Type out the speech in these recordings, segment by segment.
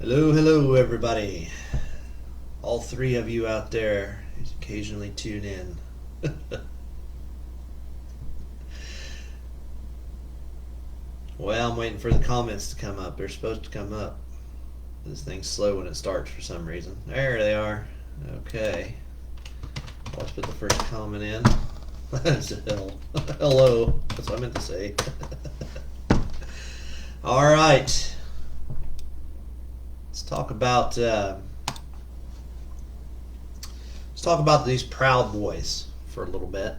Hello, hello, everybody. All three of you out there who occasionally tune in. Well, I'm waiting for the comments to come up. They're supposed to come up. This thing's slow when it starts for some reason. There they are. Okay. Let's put the first comment in. Hello. That's what I meant to say. All right. Let's talk about these Proud Boys for a little bit,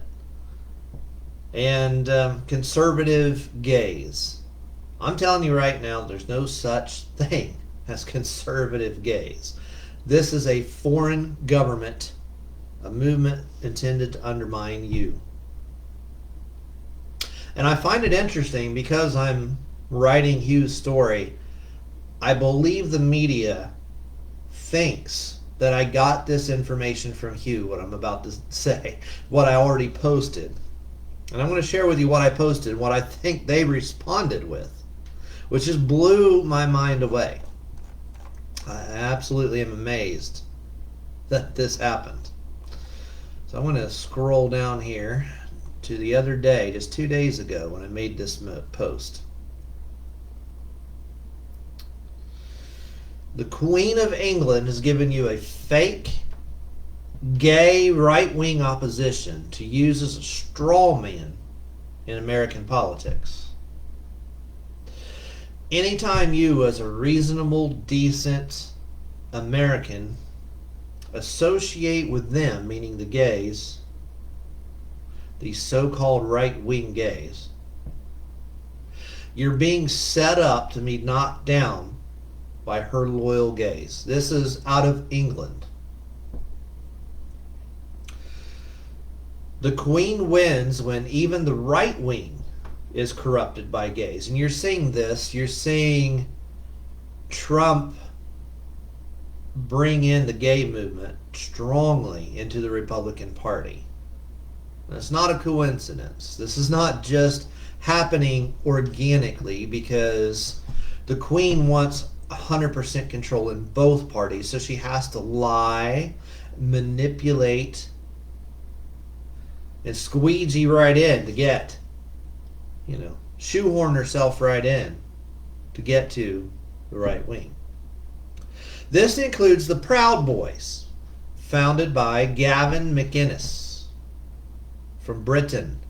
and conservative gays. I'm telling you right now, there's no such thing as conservative gays. This is a foreign government, a movement intended to undermine you. And I find it interesting because I'm writing Hugh's story. I believe the media thinks that I got this information from Hugh, what I'm about to say, what I already posted. And I'm going to share with you what I posted, what I think they responded with, which just blew my mind away. I absolutely am amazed that this happened. So I'm going to scroll down here to the other day, just 2 days ago, when I made this post. The Queen of England has given you a fake, gay, right-wing opposition to use as a straw man in American politics. Anytime you, as a reasonable, decent American, associate with them, meaning the gays, these so-called right-wing gays, you're being set up to be knocked down by her loyal gays. This is out of England. The Queen wins when even the right wing is corrupted by gays. And you're seeing this. You're seeing Trump bring in the gay movement strongly into the Republican Party. And it's not a coincidence. This is not just happening organically because the Queen wants 100% control in both parties, so she has to lie, manipulate, and squeegee right in to get, shoehorn herself right in to get to the right wing. This includes the Proud Boys, founded by Gavin McInnes from Britain.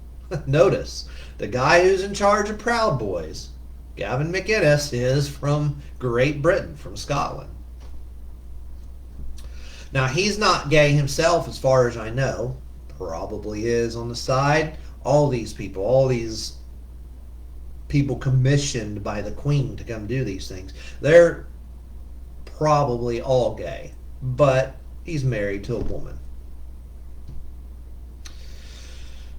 Notice, the guy who's in charge of Proud Boys, Gavin McInnes, is from Great Britain, from Scotland. Now, he's not gay himself as far as I know. Probably is on the side. All these people commissioned by the Queen to come do these things, they're probably all gay. But he's married to a woman.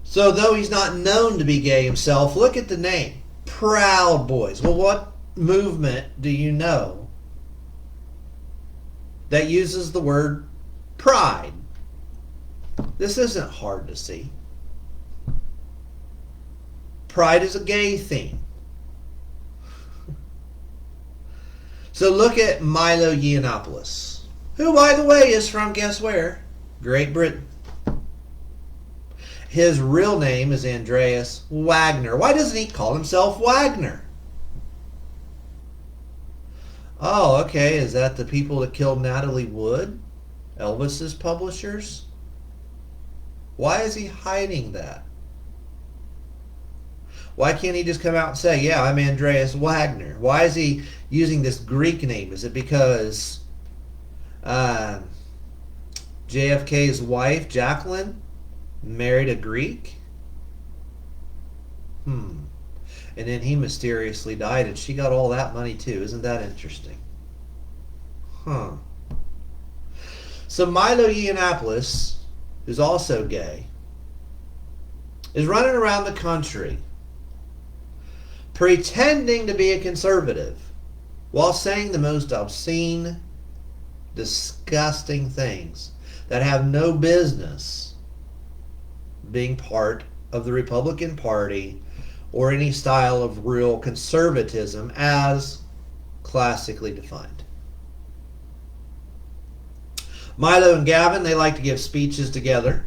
So though he's not known to be gay himself, look at the name. Proud Boys. Well, what movement do you know that uses the word pride? This isn't hard to see. Pride is a gay theme. So look at Milo Yiannopoulos, who, by the way, is from, guess where? Great Britain. His real name is Andreas Wagner. Why doesn't he call himself Wagner? Oh, okay. Is that the people that killed Natalie Wood? Elvis's publishers? Why is he hiding that? Why can't he just come out and say, yeah, I'm Andreas Wagner? Why is he using this Greek name? Is it because JFK's wife, Jacqueline, married a Greek? And then he mysteriously died and she got all that money too. Isn't that interesting? So Milo Yiannopoulos, who's also gay, is running around the country pretending to be a conservative while saying the most obscene, disgusting things that have no business being part of the Republican Party or any style of real conservatism as classically defined. Milo and Gavin, they like to give speeches together.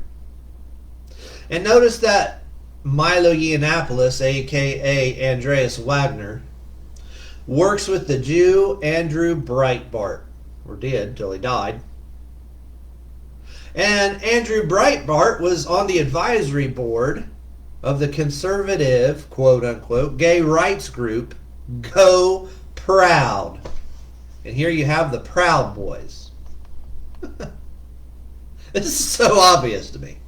And notice that Milo Yiannopoulos, a.k.a. Andreas Wagner, works with the Jew Andrew Breitbart, or did till he died. And Andrew Breitbart was on the advisory board of the conservative, quote-unquote, gay rights group, Go Proud. And here you have the Proud Boys. This is so obvious to me.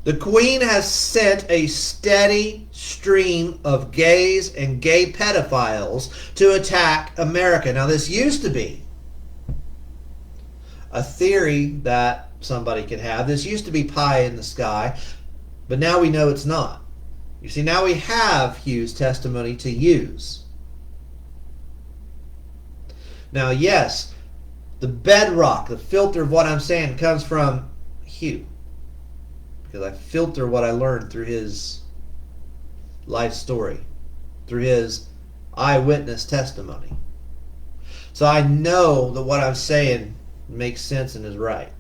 The Queen has sent a steady stream of gays and gay pedophiles to attack America. Now, this used to be a theory that somebody could have. This used to be pie in the sky, but now we know it's not. You see, now we have Hugh's testimony to use. Now, yes, the bedrock, the filter of what I'm saying comes from Hugh, because I filter what I learned through his life story, through his eyewitness testimony. So I know that what I'm saying makes sense and is right.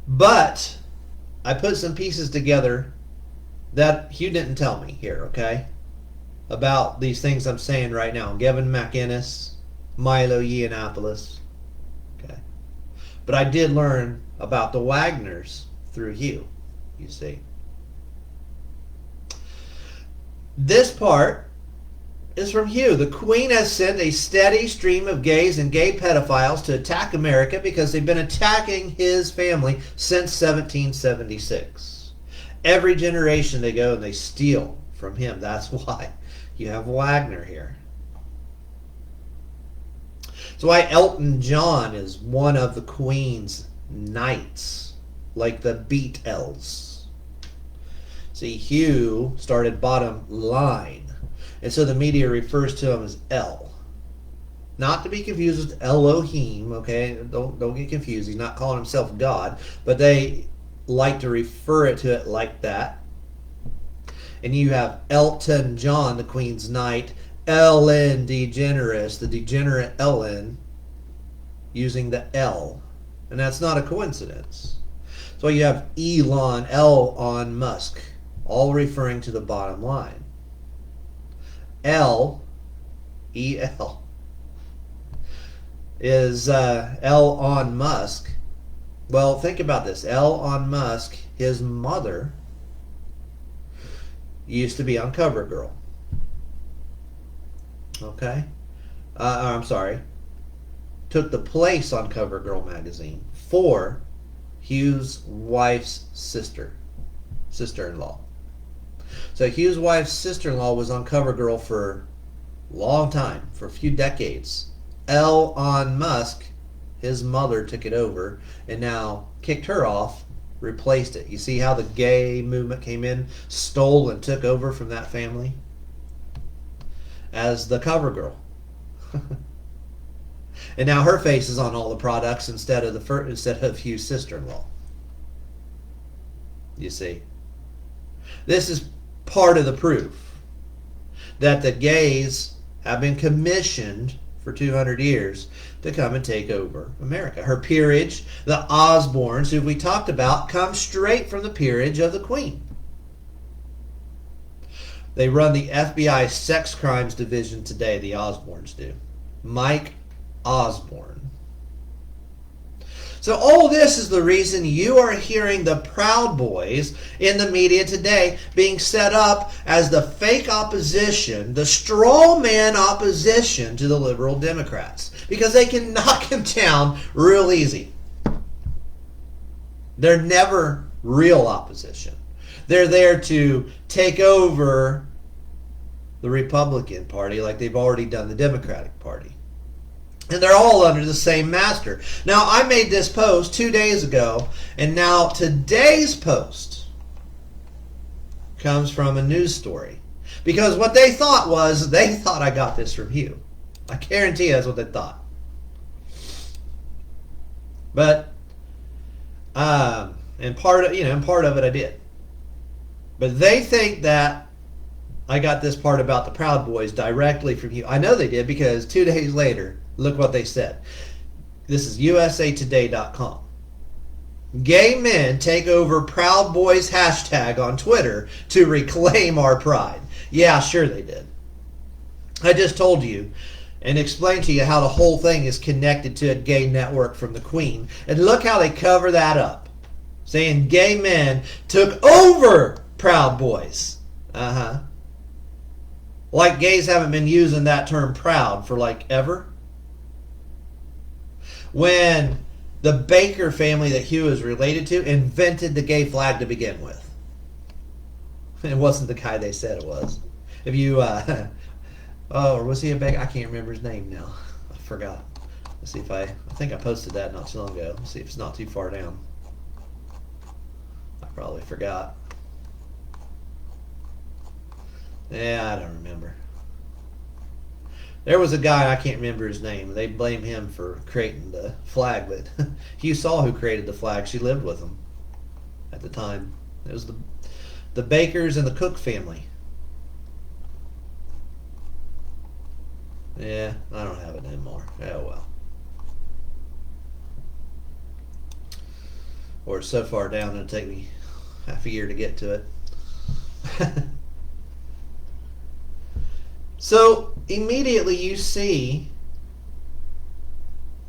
But I put some pieces together that Hugh didn't tell me here, okay? About these things I'm saying right now. Gavin McInnes, Milo Yiannopoulos. Okay. But I did learn about the Wagners through Hugh, you see. This part is from Hugh. The Queen has sent a steady stream of gays and gay pedophiles to attack America because they've been attacking his family since 1776. Every generation they go and they steal from him. That's why you have Wagner here. That's why Elton John is one of the Queen's knights, like the Beatles. See, Hugh started bottom line. And so the media refers to him as El. Not to be confused with Elohim, okay? Don't get confused. He's not calling himself God, but they like to refer to it like that. And you have Elton John, the Queen's knight, Ellen DeGeneres, the degenerate Ellen, using the L. And that's not a coincidence. So you have Elon Musk, all referring to the bottom line. E-L, is Elon Musk. Well, think about this. Elon Musk, his mother, used to be on CoverGirl. Okay? I'm sorry. Took the place on CoverGirl magazine for Hugh's wife's sister-in-law. So Hugh's wife's sister-in-law was on CoverGirl for a long time, for a few decades. Elon Musk, his mother, took it over and now kicked her off, replaced it. You see how the gay movement came in, stole and took over from that family as the CoverGirl. And now her face is on all the products instead of Hugh's sister-in-law. You see, this is part of the proof that the gays have been commissioned for 200 years to come and take over America. Her peerage, the Osborns, who we talked about, come straight from the peerage of the Queen. They run the FBI sex crimes division today, the Osborns do. Mike Osborne. So all this is the reason you are hearing the Proud Boys in the media today being set up as the fake opposition, the straw man opposition to the liberal Democrats, because they can knock him down real easy. They're never real opposition. They're there to take over the Republican Party like they've already done the Democratic Party. And they're all under the same master. Now, I made this post 2 days ago, and now today's post comes from a news story. Because what they thought was, they thought I got this from Hugh. I guarantee you that's what they thought. But, and part of it I did. But they think that I got this part about the Proud Boys directly from you. I know they did because 2 days later, look what they said. This is usatoday.com. Gay men take over Proud Boys hashtag on Twitter to reclaim our pride. Yeah, sure they did. I just told you and explained to you how the whole thing is connected to a gay network from the Queen. And look how they cover that up. Saying gay men took over Proud Boys. Like gays haven't been using that term proud for like ever. When the Baker family that Hugh is related to invented the gay flag to begin with. It wasn't the guy they said it was. If you, or was he a Baker? I can't remember his name now. I forgot. Let's see if I think I posted that not too long ago. Let's see if it's not too far down. I probably forgot. Yeah, I don't remember. There was a guy, I can't remember his name. They blame him for creating the flag, but Hugh saw who created the flag. She lived with him at the time. It was the Bakers and the Cook family. Yeah, I don't have it anymore. Oh well. Or it's so far down it'll take me half a year to get to it. So immediately you see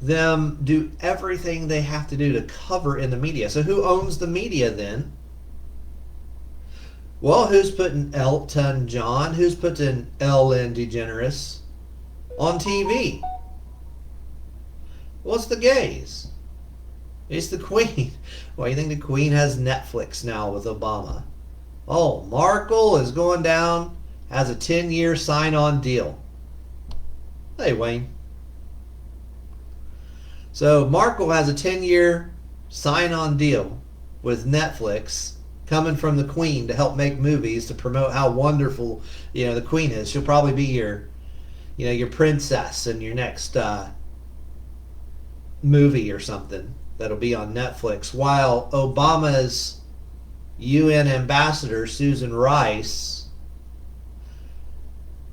them do everything they have to do to cover in the media. So who owns the media then? Well, who's putting Elton John? Who's putting Ellen DeGeneres on TV? Well, it's the gays. It's the Queen. Why do you think the Queen has Netflix now with Obama? Oh, Markle is going down. Has a 10-year sign-on deal. Hey, Wayne. So Markle has a 10-year sign-on deal with Netflix coming from the Queen to help make movies to promote how wonderful, the Queen is. She'll probably be your princess in your next movie or something that'll be on Netflix. While Obama's UN ambassador, Susan Rice,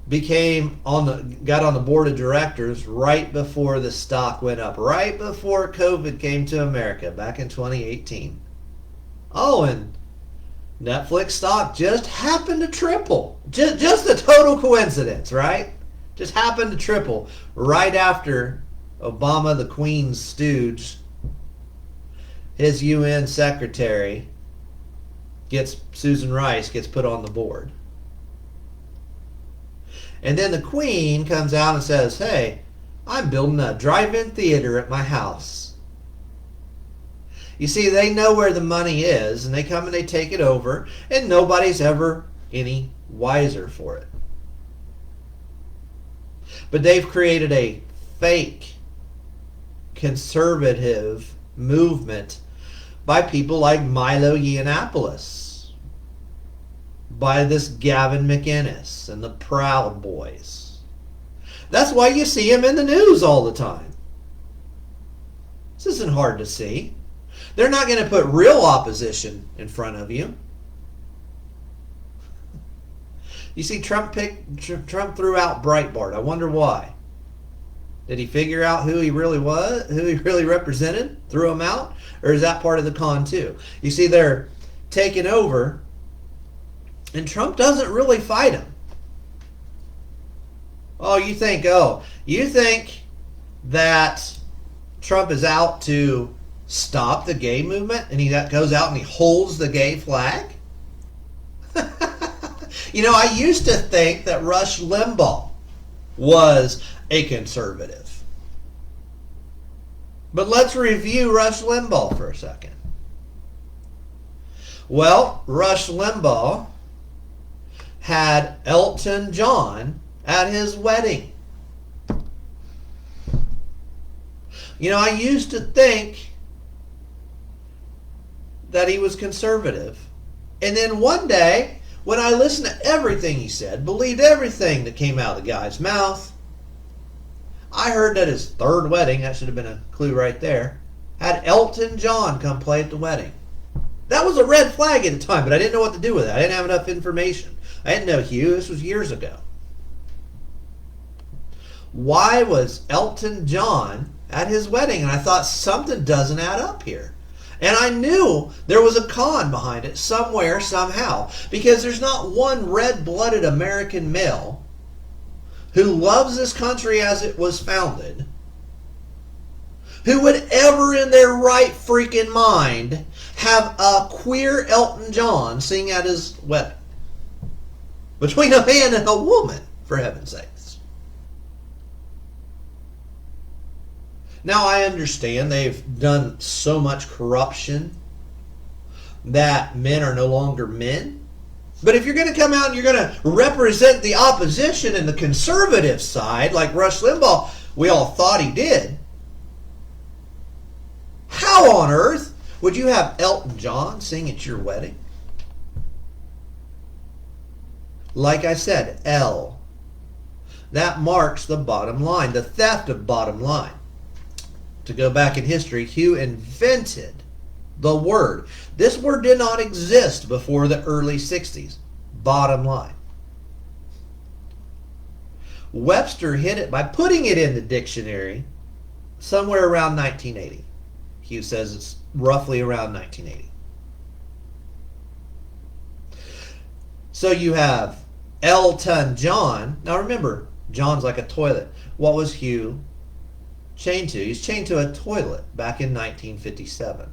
got on the board of directors right before the stock went up, right before COVID came to America back in 2018. Oh, and Netflix stock just happened to triple. Just a total coincidence, right? Just happened to triple right after Obama, the Queen's stooge, his UN secretary, Susan Rice gets put on the board. And then the Queen comes out and says, hey, I'm building a drive-in theater at my house. You see, they know where the money is, and they come and they take it over, and nobody's ever any wiser for it. But they've created a fake conservative movement by people like Milo Yiannopoulos, by this Gavin McInnes and the Proud Boys. That's why you see them in the news all the time. This isn't hard to see. They're not going to put real opposition in front of you. You see, Trump threw out Breitbart. I wonder why. Did he figure out who he really was, who he really represented, threw him out? Or is that part of the con too? You see, they're taking over, and Trump doesn't really fight him. You think that Trump is out to stop the gay movement, and he goes out and he holds the gay flag? I used to think that Rush Limbaugh was a conservative. But let's review Rush Limbaugh for a second. Well, Rush Limbaugh had Elton John at his wedding. I used to think that he was conservative. And then one day, when I listened to everything he said, believed everything that came out of the guy's mouth, I heard that his third wedding, that should have been a clue right there, had Elton John come play at the wedding. That was a red flag at the time, but I didn't know what to do with it. I didn't have enough information. I didn't know Hugh. This was years ago. Why was Elton John at his wedding? And I thought something doesn't add up here. And I knew there was a con behind it somewhere, somehow. Because there's not one red-blooded American male who loves this country as it was founded, who would ever in their right freaking mind have a queer Elton John sing at his wedding. Between a man and a woman, for heaven's sakes. Now I understand they've done so much corruption that men are no longer men. But if you're going to come out and you're going to represent the opposition and the conservative side, like Rush Limbaugh, we all thought he did, how on earth would you have Elton John sing at your wedding? Like I said, L. That marks the bottom line, the theft of bottom line. To go back in history, Hugh invented the word. This word did not exist before the early 60s. Bottom line. Webster hit it by putting it in the dictionary somewhere around 1980. Hugh says it's roughly around 1980. So you have Elton John. Now remember, John's like a toilet. What was Hugh chained to? He's chained to a toilet back in 1957.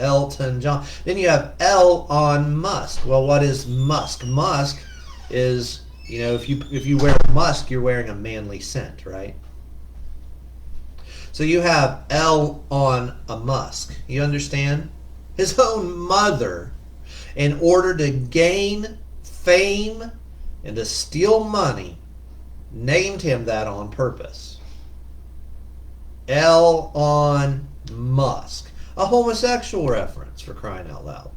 Elton John. Then you have Elon Musk. Well, what is Musk? Musk is, you know, if you wear musk, you're wearing a manly scent, right? So you have Elon Musk. You understand? His own mother, in order to gain fame and to steal money, named him that on purpose. Elon Musk. A homosexual reference, for crying out loud.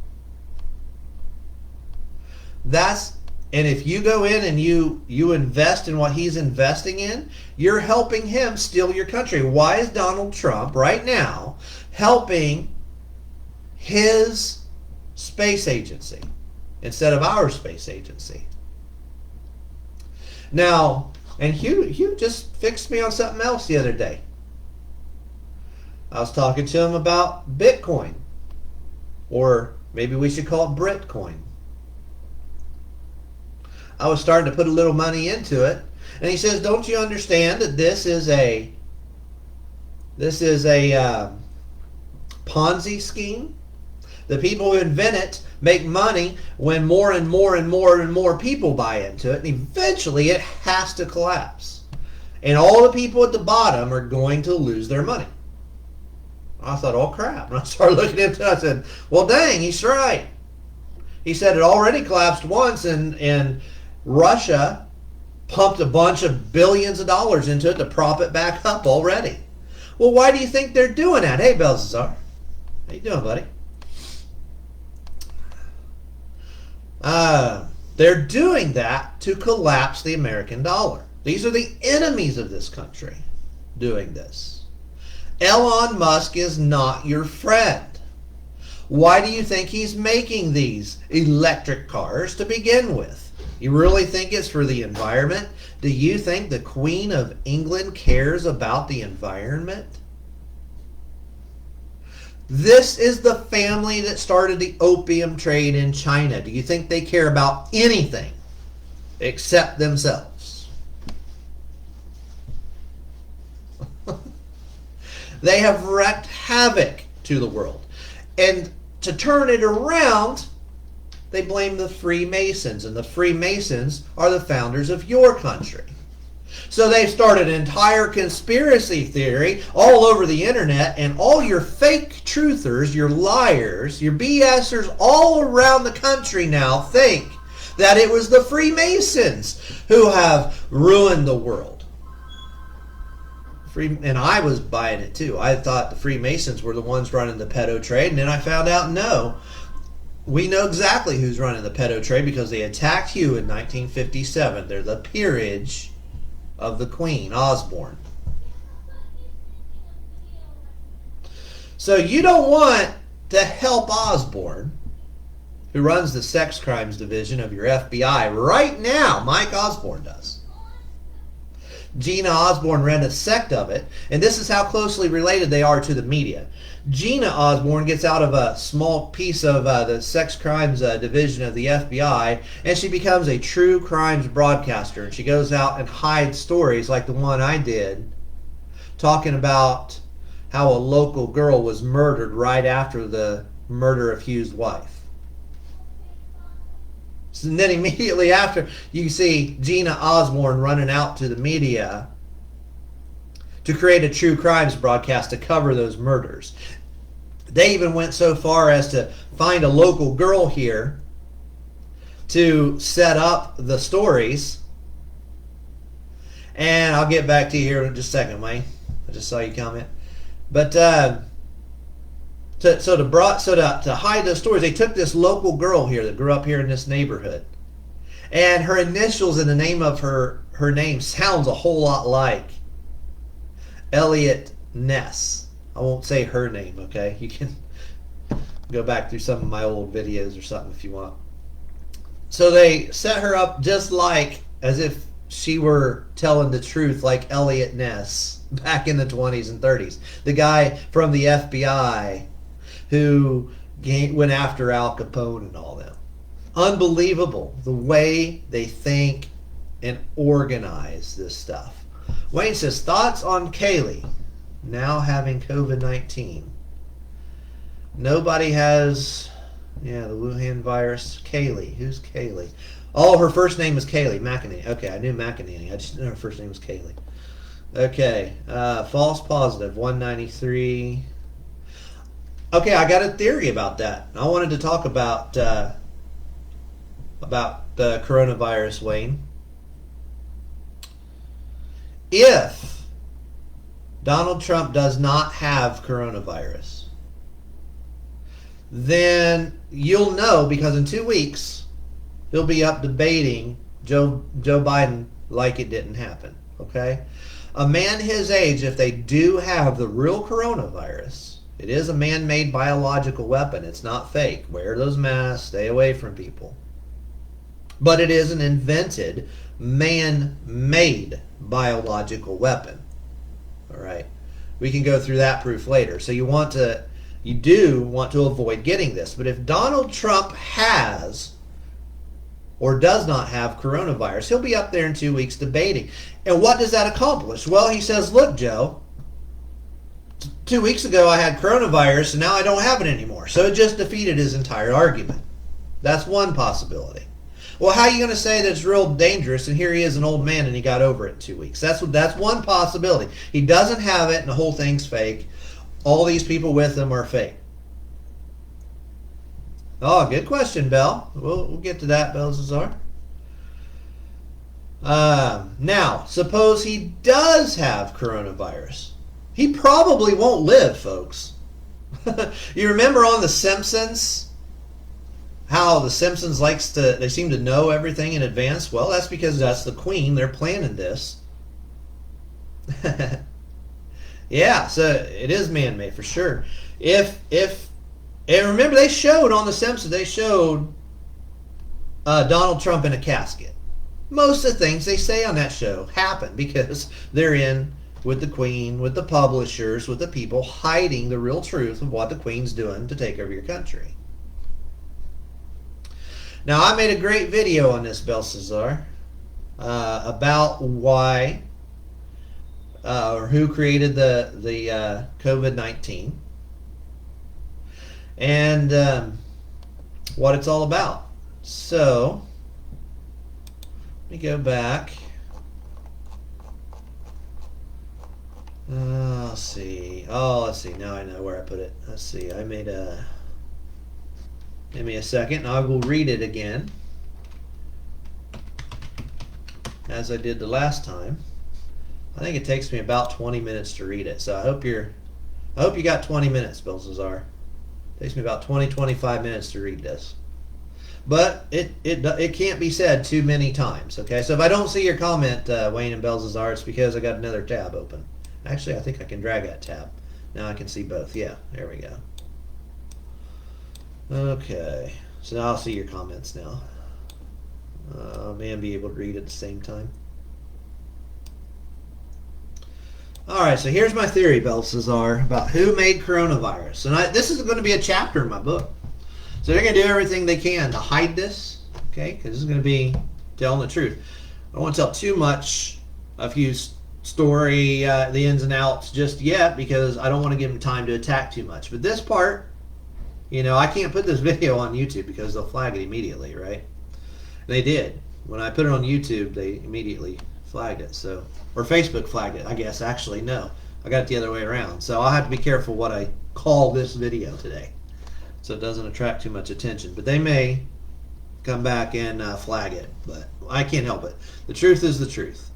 And if you go in and you invest in what he's investing in, you're helping him steal your country. Why is Donald Trump right now helping his space agency instead of our space agency? Now, and Hugh just fixed me on something else the other day. I was talking to him about Bitcoin, or maybe we should call it Britcoin. I was starting to put a little money into it, and he says, "Don't you understand that this is a Ponzi scheme? The people who invent it make money when more and more and more and more people buy into it, and eventually it has to collapse, and all the people at the bottom are going to lose their money." I thought, oh crap. And I started looking into it. I said, well, dang, he's right. He said it already collapsed once, and Russia pumped a bunch of billions of dollars into it to prop it back up already. Well, why do you think they're doing that? Hey, Belzazar. How you doing, buddy? They're doing that to collapse the American dollar. These are the enemies of this country doing this. Elon Musk is not your friend. Why do you think he's making these electric cars to begin with? You really think it's for the environment? Do you think the Queen of England cares about the environment? This is the family that started the opium trade in China. Do you think they care about anything except themselves? They have wreaked havoc to the world. And to turn it around, they blame the Freemasons. And the Freemasons are the founders of your country. So they've started an entire conspiracy theory all over the internet, and all your fake truthers, your liars, your BSers all around the country now think that it was the Freemasons who have ruined the world. And I was buying it too. I thought the Freemasons were the ones running the pedo trade, and then I found out no. We know exactly who's running the pedo trade because they attacked Hugh in 1957. They're the peerage of the Queen, Osborne. So you don't want to help Osborne, who runs the sex crimes division of your FBI right now. Mike Osborne does. Gina Osborne ran a sect of it, and this is how closely related they are to the media. Gina Osborne gets out of a small piece of the sex crimes division of the FBI, and she becomes a true crimes broadcaster. And she goes out and hides stories like the one I did, talking about how a local girl was murdered right after the murder of Hugh's wife. And then immediately after, you see Gina Osborne running out to the media to create a true crimes broadcast to cover those murders. They even went so far as to find a local girl here to set up the stories. And I'll get back to you here in just a second, Wayne. I just saw you comment. But to hide those stories, they took this local girl here that grew up here in this neighborhood, and her initials in the name of her name sounds a whole lot like Elliot Ness. I won't say her name, okay? You can go back through some of my old videos or something if you want. So they set her up just like as if she were telling the truth, like Elliot Ness back in the 20s and 30s. The guy from the FBI who went after Al Capone and all them. Unbelievable the way they think and organize this stuff. Wayne says, thoughts on Kaylee now having COVID-19. Nobody has, the Wuhan virus. Kaylee. Who's Kaylee? Oh, her first name is Kaylee McEnany. Okay, I knew McEnany. I just didn't know her first name was Kaylee. Okay, false positive, 193. Okay, I got a theory about that. I wanted to talk about the coronavirus, Wayne. If Donald Trump does not have coronavirus, then you'll know, because in 2 weeks he'll be up debating Joe Biden like it didn't happen. Okay? A man his age, if they do have the real coronavirus, it is a man-made biological weapon. It's not fake. Wear those masks. Stay away from people. But it is an invented, man-made biological weapon. All right. We can go through that proof later. So you do want to avoid getting this. But if Donald Trump has or does not have coronavirus, he'll be up there in 2 weeks debating. And what does that accomplish? Well, he says, look, Joe, 2 weeks ago I had coronavirus and now I don't have it anymore. So it just defeated his entire argument. That's one possibility. Well, how are you going to say that it's real dangerous and here he is an old man and he got over it in 2 weeks? That's one possibility. He doesn't have it and the whole thing's fake. All these people with him are fake. Oh, good question, Bell. We'll get to that, Belshazzar. Now, suppose he does have coronavirus. He probably won't live, folks. You remember on The Simpsons how The Simpsons they seem to know everything in advance? Well, that's because that's the Queen. They're planning this. Yeah, so it is man-made for sure. And remember, they showed on The Simpsons, they showed Donald Trump in a casket. Most of the things they say on that show happen because they're in with the Queen, with the publishers, with the people hiding the real truth of what the Queen's doing to take over your country. Now, I made a great video on this, Belshazzar, about why or who created the COVID-19 and what it's all about. So, let me go back. Let's see. Let's see. Now I know where I put it. Let's see. I made a... Give me a second and I will read it again as I did the last time. I think it takes me about 20 minutes to read it. So I hope you got 20 minutes, Belshazzar. It takes me about 25 minutes to read this. But it can't be said too many times, okay? So if I don't see your comment, Wayne and Belshazzar, it's because I got another tab open. Actually, I think I can drag that tab. Now I can see both. Yeah, there we go. Okay, so now I'll see your comments now. May I be able to read at the same time? All right, so here's my theory, Belshazzar, about who made coronavirus. And this is going to be a chapter in my book. So they're going to do everything they can to hide this, okay? Because this is going to be telling the truth. I don't want to tell too much of Hugh's story, the ins and outs just yet, because I don't want to give him time to attack too much. But this part, I can't put this video on YouTube because they'll flag it immediately, right? And they did. When I put it on YouTube, they immediately flagged it. So, or Facebook flagged it, I guess. Actually, no. I got it the other way around. So I'll have to be careful what I call this video today, so it doesn't attract too much attention. But they may come back and flag it, but I can't help it. The truth is the truth.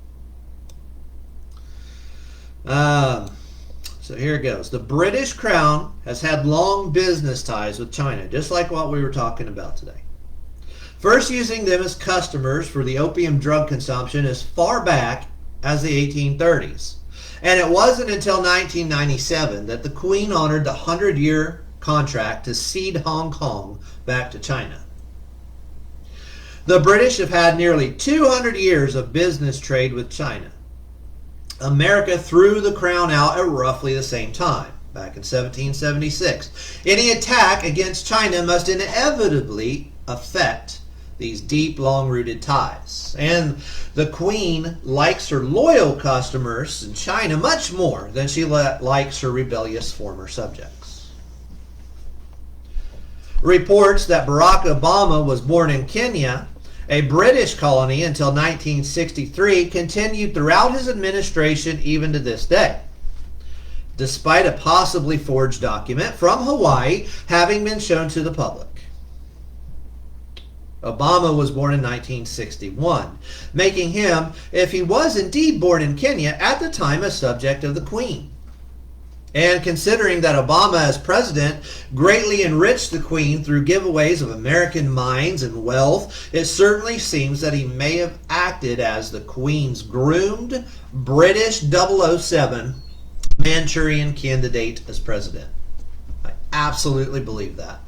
So here it goes. The British Crown has had long business ties with China, just like what we were talking about today. First using them as customers for the opium drug consumption as far back as the 1830s. And it wasn't until 1997 that the Queen honored the 100-year contract to cede Hong Kong back to China. The British have had nearly 200 years of business trade with China. America threw the crown out at roughly the same time, back in 1776. Any attack against China must inevitably affect these deep, long-rooted ties. And the Queen likes her loyal customers in China much more than she likes her rebellious former subjects. Reports that Barack Obama was born in Kenya, a British colony until 1963, continued throughout his administration even to this day, despite a possibly forged document from Hawaii having been shown to the public. Obama was born in 1961, making him, if he was indeed born in Kenya, at the time a subject of the Queen. And considering that Obama as president greatly enriched the Queen through giveaways of American mines and wealth, it certainly seems that he may have acted as the Queen's groomed British 007 Manchurian candidate as president. I absolutely believe that.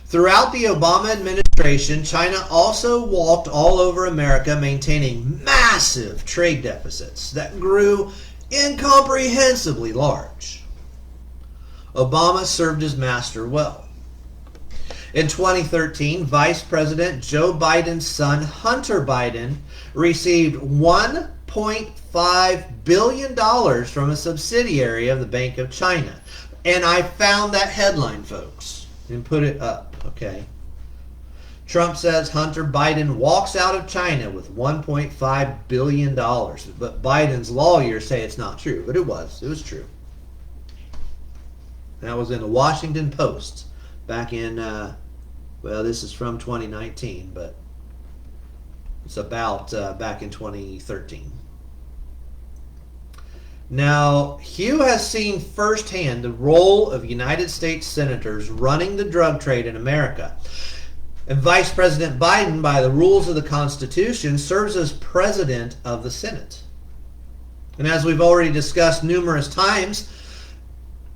Throughout the Obama administration, China also walked all over America, maintaining massive trade deficits that grew incomprehensibly large. Obama served his master well. In 2013, Vice President Joe Biden's son, Hunter Biden, received $1.5 billion from a subsidiary of the Bank of China. And I found that headline, folks, and put it up. Okay. Trump says Hunter Biden walks out of China with $1.5 billion. But Biden's lawyers say it's not true. But it was. It was true. That was in the Washington Post back in, this is from 2019, but it's about back in 2013. Now, Hugh has seen firsthand the role of United States senators running the drug trade in America. And Vice President Biden, by the rules of the Constitution, serves as president of the Senate. And as we've already discussed numerous times,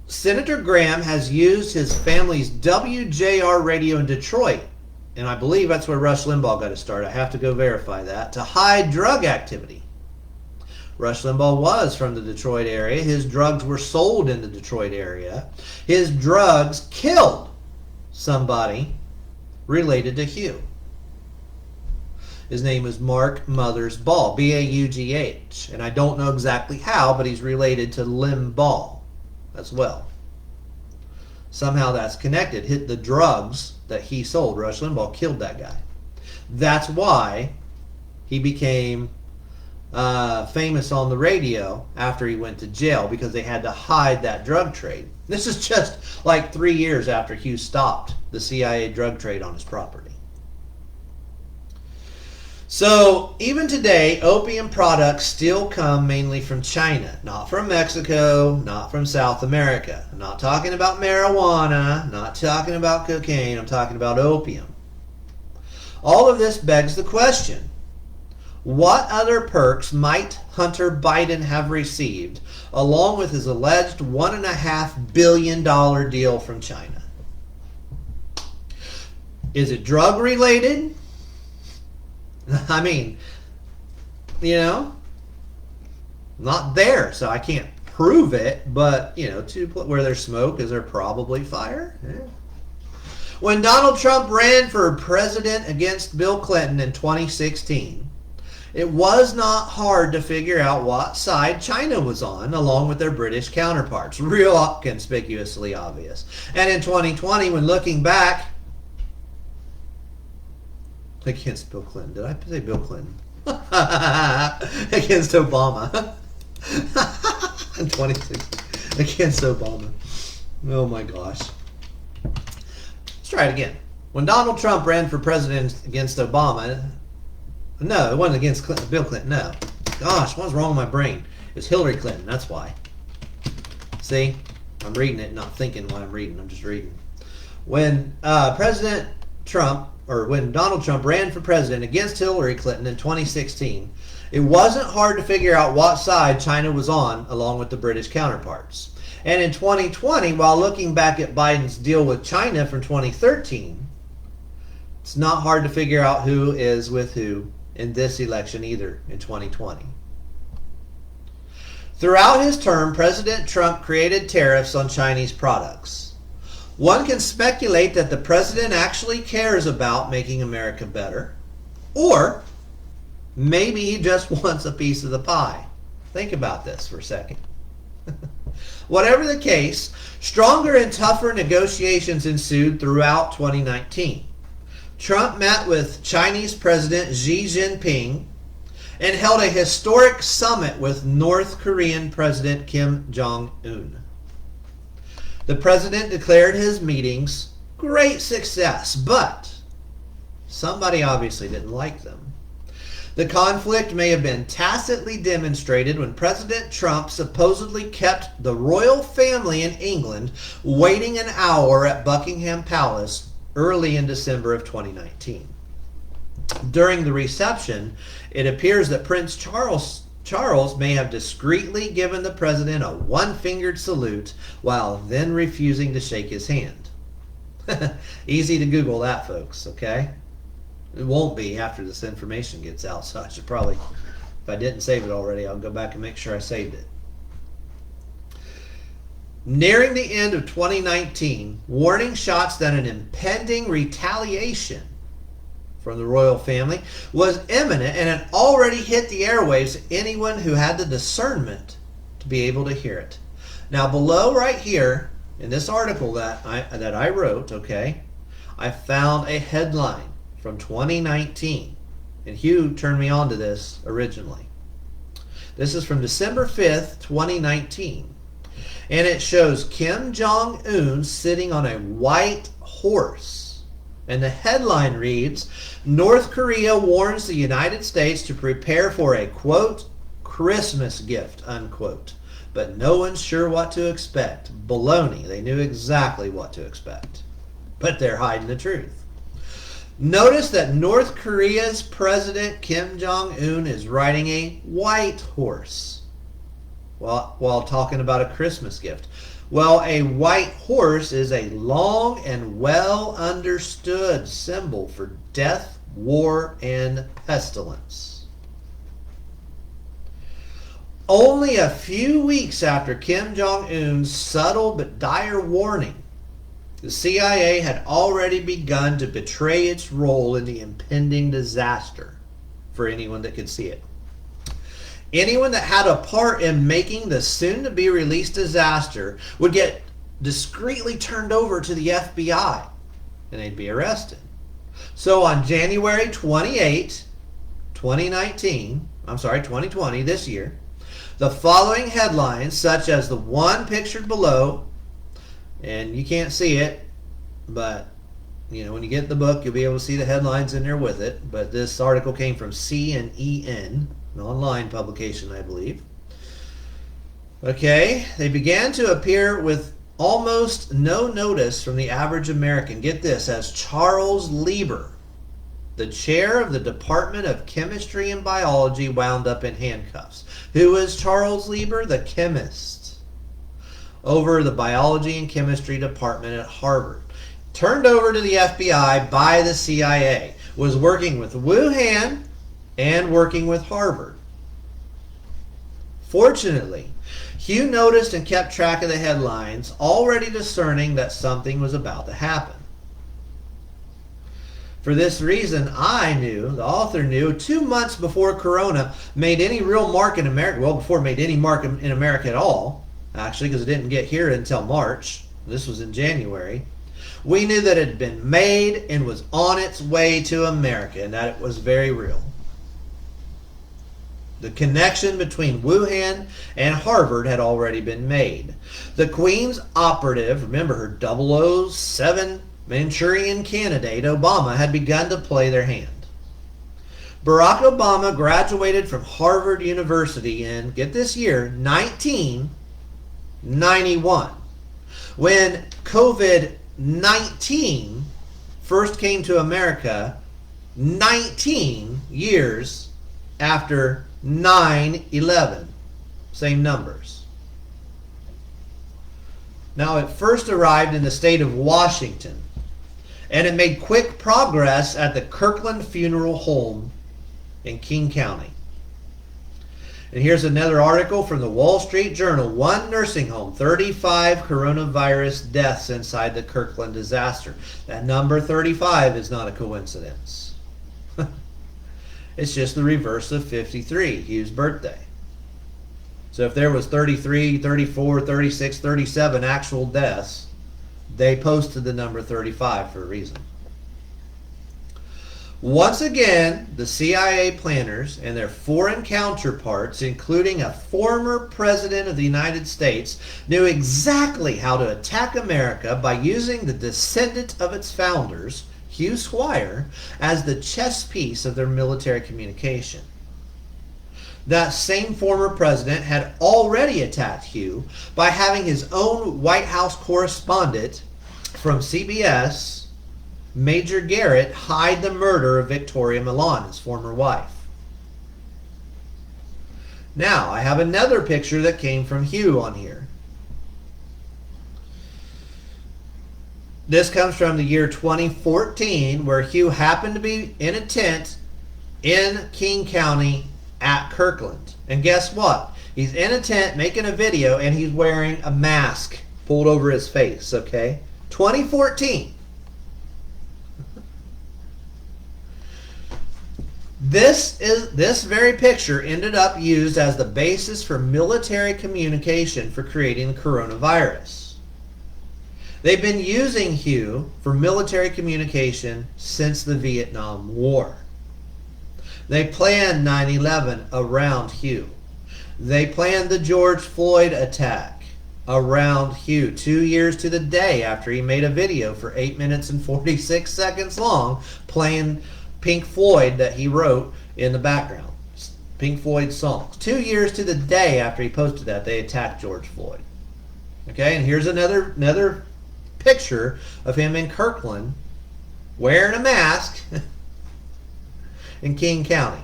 Senator Graham has used his family's WJR radio in Detroit, and I believe that's where Rush Limbaugh got his start. I have to go verify that, to hide drug activity. Rush Limbaugh was from the Detroit area. His drugs were sold in the Detroit area. His drugs killed somebody related to Hugh. His name is Mark Mothers Ball, B-A-U-G-H. And I don't know exactly how, but he's related to Limbaugh as well. Somehow that's connected. Hit the drugs that he sold. Rush Limbaugh killed that guy. That's why he became famous on the radio after he went to jail, because they had to hide that drug trade. This is just like 3 years after Hugh stopped the CIA drug trade on his property. So even today, opium products still come mainly from China, not from Mexico, not from South America. I'm not talking about marijuana, not talking about cocaine, I'm talking about opium. All of this begs the question, what other perks might Hunter Biden have received along with his alleged $1.5 billion deal from China? Is it drug related? I mean, you know, not there, so I can't prove it, but, you know, where there's smoke, is there probably fire? Yeah. When Donald Trump ran for president against Bill Clinton in 2016, it was not hard to figure out what side China was on, along with their British counterparts. Real conspicuously obvious. And in 2020, when looking back, against Bill Clinton. Did I say Bill Clinton? Against Obama. In 2016. Against Obama. Oh my gosh. Let's try it again. When Donald Trump ran for president against Obama, no, it wasn't against Bill Clinton, no. Gosh, what's wrong with my brain? It's Hillary Clinton, that's why. See? I'm reading it, not thinking while I'm reading. I'm just reading. When when Donald Trump ran for president against Hillary Clinton in 2016, it wasn't hard to figure out what side China was on, along with the British counterparts. And in 2020, while looking back at Biden's deal with China from 2013, it's not hard to figure out who is with who in this election either in 2020. Throughout his term, President Trump created tariffs on Chinese products. One can speculate that the president actually cares about making America better, or maybe he just wants a piece of the pie. Think about this for a second. Whatever the case, stronger and tougher negotiations ensued throughout 2019. Trump met with Chinese President Xi Jinping and held a historic summit with North Korean President Kim Jong-un. The president declared his meetings great success, but somebody obviously didn't like them. The conflict may have been tacitly demonstrated when President Trump supposedly kept the royal family in England waiting an hour at Buckingham Palace early in December of 2019. During the reception, it appears that Prince Charles may have discreetly given the president a one-fingered salute while then refusing to shake his hand. Easy to Google that, folks, okay? It won't be after this information gets out, so I should probably, if I didn't save it already, I'll go back and make sure I saved it. Nearing the end of 2019, warning shots that an impending retaliation from the royal family was imminent and had already hit the airwaves. Anyone who had the discernment to be able to hear it. Now below right here in this article that I wrote, okay, I found a headline from 2019, and Hugh turned me on to this originally. This is from December 5th, 2019, and it shows Kim Jong-un sitting on a white horse. And the headline reads, North Korea warns the United States to prepare for a, quote, Christmas gift, unquote. But no one's sure what to expect. Baloney. They knew exactly what to expect. But they're hiding the truth. Notice that North Korea's President Kim Jong-un is riding a white horse while talking about a Christmas gift. Well, a white horse is a long and well understood symbol for death, war, and pestilence. Only a few weeks after Kim Jong-un's subtle but dire warning, the CIA had already begun to betray its role in the impending disaster for anyone that could see it. Anyone that had a part in making the soon-to-be-released disaster would get discreetly turned over to the FBI, and they'd be arrested. So on January 28, 2020, this year, the following headlines, such as the one pictured below, and you can't see it, but you know, when you get the book, you'll be able to see the headlines in there with it. But this article came from CNN, an online publication, I believe. Okay, they began to appear with almost no notice from the average American. Get this, as Charles Lieber, the chair of the Department of Chemistry and Biology, wound up in handcuffs. Who is Charles Lieber? The chemist over the Biology and Chemistry Department at Harvard. turned over to the FBI by the CIA, was working with Wuhan and working with Harvard. Fortunately, Hugh noticed and kept track of the headlines, already discerning that something was about to happen. For this reason, the author knew 2 months before Corona made any real mark in America, well, before it made any mark in America at all, actually, because it didn't get here until March. This was in January. We knew that it had been made and was on its way to America, and that it was very real. The connection between Wuhan and Harvard had already been made. The Queen's operative, remember her 007 Manchurian candidate, Obama, had begun to play their hand. Barack Obama graduated from Harvard University in, get this year, 1991. When COVID-19 first came to America, 19 years after 9/11. Same numbers. Now, it first arrived in the state of Washington, and it made quick progress at the Kirkland Funeral Home in King County. And here's another article from the Wall Street Journal. One nursing home, 35 coronavirus deaths inside the Kirkland disaster. That number 35 is not a coincidence. It's just the reverse of 53, Hugh's birthday. So if there was 33, 34, 36, 37 actual deaths, they posted the number 35 for a reason. Once again, the CIA planners and their foreign counterparts, including a former president of the United States, knew exactly how to attack America by using the descendant of its founders, Hugh Squire, as the chess piece of their military communication. That same former president had already attacked Hugh by having his own White House correspondent from CBS, Major Garrett, hide the murder of Victoria Milan, his former wife. Now, I have another picture that came from Hugh on here. This comes from the year 2014, where Hugh happened to be in a tent in King County at Kirkland. And guess what? He's in a tent making a video, and he's wearing a mask pulled over his face, okay? 2014. This very picture ended up used as the basis for military communication for creating the coronavirus. They've been using Hugh for military communication since the Vietnam War. They planned 9/11 around Hugh. They planned the George Floyd attack around Hugh 2 years to the day after he made a video for 8 minutes and 46 seconds long playing Pink Floyd that he wrote in the background. Pink Floyd songs. 2 years to the day after he posted that, they attacked George Floyd. Okay, and here's another picture of him in Kirkland wearing a mask in King County.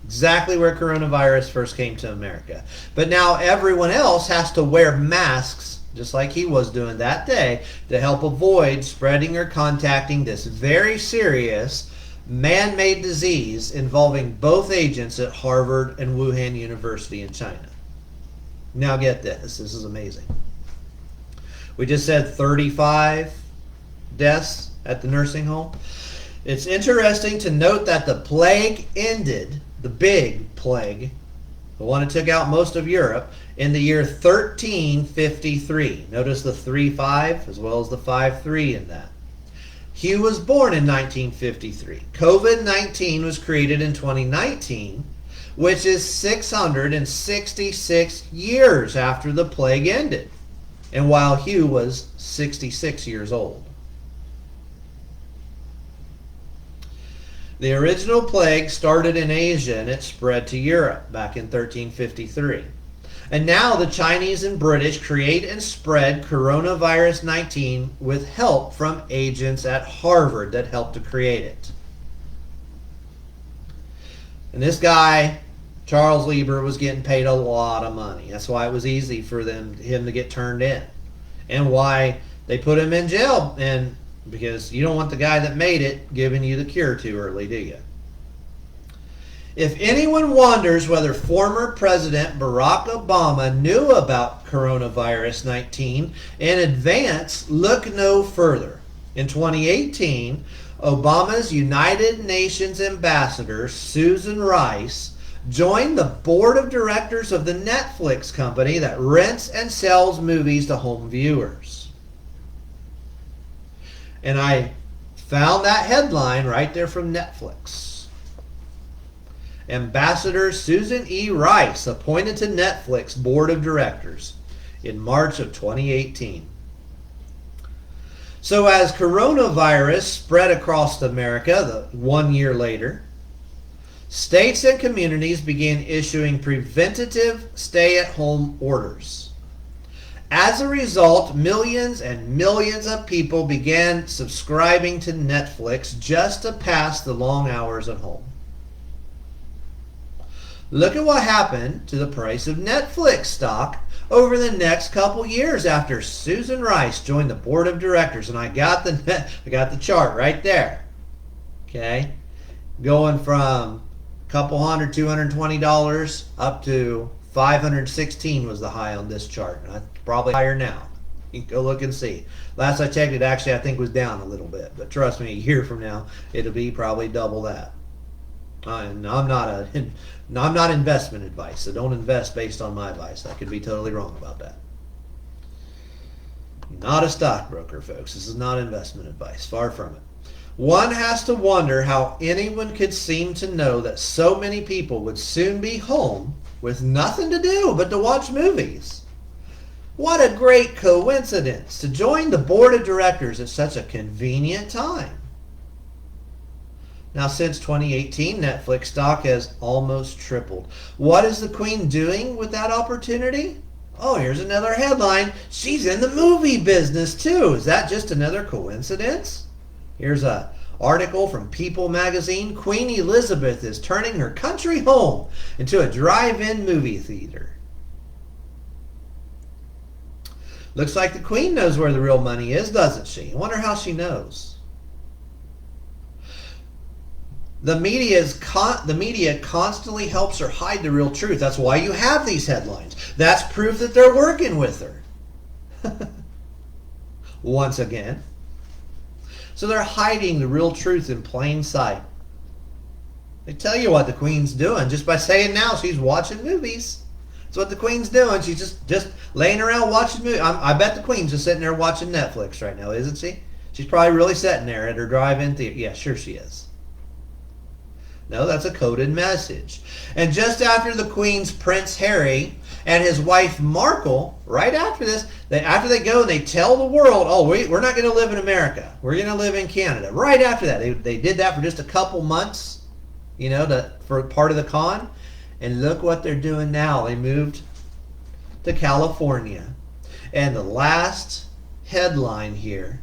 Exactly where coronavirus first came to America. But now everyone else has to wear masks, just like he was doing that day, to help avoid spreading or contacting this very serious man-made disease involving both agents at Harvard and Wuhan University in China. Now get this. This is amazing. We just said 35 deaths at the nursing home. It's interesting to note that the plague ended, the big plague, the one that took out most of Europe, in the year 1353. Notice the 3-5 as well as the 5-3 in that. Hugh was born in 1953. COVID-19 was created in 2019, which is 666 years after the plague ended, and while Hugh was 66 years old. The original plague started in Asia and it spread to Europe back in 1353. And now the Chinese and British create and spread coronavirus 19 with help from agents at Harvard that helped to create it. And this guy, Charles Lieber, was getting paid a lot of money. That's why it was easy for him to get turned in. And why they put him in jail and because you don't want the guy that made it giving you the cure too early, do you? If anyone wonders whether former President Barack Obama knew about coronavirus 19 in advance, look no further. In 2018, Obama's United Nations ambassador, Susan Rice, joined the board of directors of the Netflix company that rents and sells movies to home viewers. And I found that headline right there from Netflix. Ambassador Susan E. Rice appointed to Netflix board of directors in March of 2018. So as coronavirus spread across America 1 year later, states and communities began issuing preventative stay-at-home orders. As a result, millions and millions of people began subscribing to Netflix just to pass the long hours at home. Look at what happened to the price of Netflix stock over the next couple years after Susan Rice joined the board of directors. And I got the chart right there. Okay, going from a couple hundred, $220 up to $516 was the high on this chart. Probably higher now. You can go look and see. Last I checked, it actually I think was down a little bit. But trust me, a year from now, it'll be probably double that. And I'm not investment advice, so don't invest based on my advice. I could be totally wrong about that. Not a stockbroker, folks. This is not investment advice. Far from it. One has to wonder how anyone could seem to know that so many people would soon be home with nothing to do but to watch movies. What a great coincidence to join the board of directors at such a convenient time. Now, since 2018, Netflix stock has almost tripled. What is the Queen doing with that opportunity? Oh, here's another headline. She's in the movie business, too. Is that just another coincidence? Here's an article from People magazine. Queen Elizabeth is turning her country home into a drive-in movie theater. Looks like the Queen knows where the real money is, doesn't she? I wonder how she knows. The media constantly helps her hide the real truth. That's why you have these headlines. That's proof that they're working with her. Once again. So they're hiding the real truth in plain sight. They tell you what the Queen's doing just by saying now she's watching movies. That's what the Queen's doing. She's just laying around watching movies. I bet the Queen's just sitting there watching Netflix right now, isn't she? She's probably really sitting there at her drive-in theater. Yeah, sure she is. No, that's a coded message. And just after the Queen's Prince Harry and his wife Markle, right after this, after they go and they tell the world, oh, we're not going to live in America. We're going to live in Canada. Right after that, they did that for just a couple months, for part of the con. And look what they're doing now. They moved to California. And the last headline here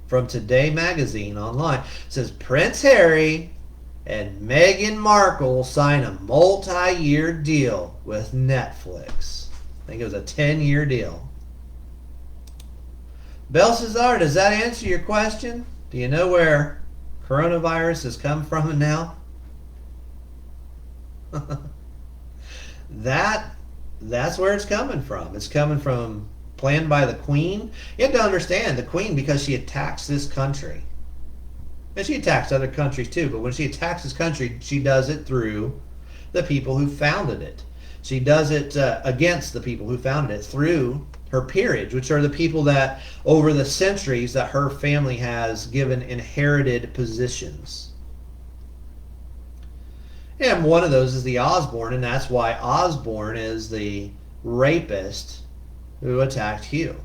from Today Magazine online says, Prince Harry and Meghan Markle sign a multi-year deal with Netflix. I think it was a 10-year deal. Belshazzar, does that answer your question? Do you know where coronavirus has come from now? That's where it's coming from. It's coming from planned by the Queen. You have to understand the Queen, because she attacks this country. And she attacks other countries too, but when she attacks this country, she does it through the people who founded it. She does it against the people who founded it through her peerage, which are the people that over the centuries that her family has given inherited positions. And one of those is the Osborne, and that's why Osborne is the rapist who attacked Hugh.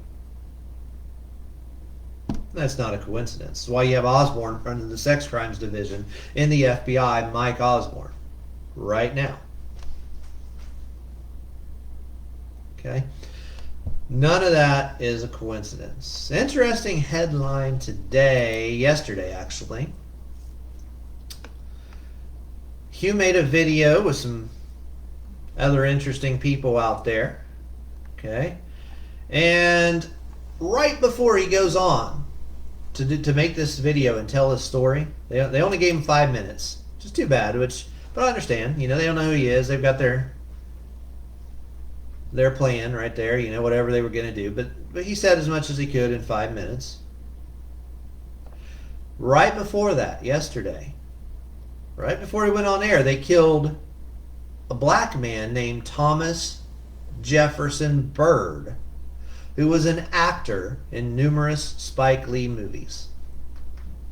That's not a coincidence. That's why you have Osborne running the sex crimes division in the FBI, Mike Osborne, right now. Okay? None of that is a coincidence. Interesting headline yesterday actually. Hugh made a video with some other interesting people out there. Okay? And right before he goes on, to make this video and tell his story. They only gave him 5 minutes, which is too bad. But I understand. You know, they don't know who he is. They've got their plan right there. You know, whatever they were going to do. But he said as much as he could in 5 minutes. Right before that, yesterday, right before he went on air, they killed a black man named Thomas Jefferson Byrd, who was an actor in numerous Spike Lee movies.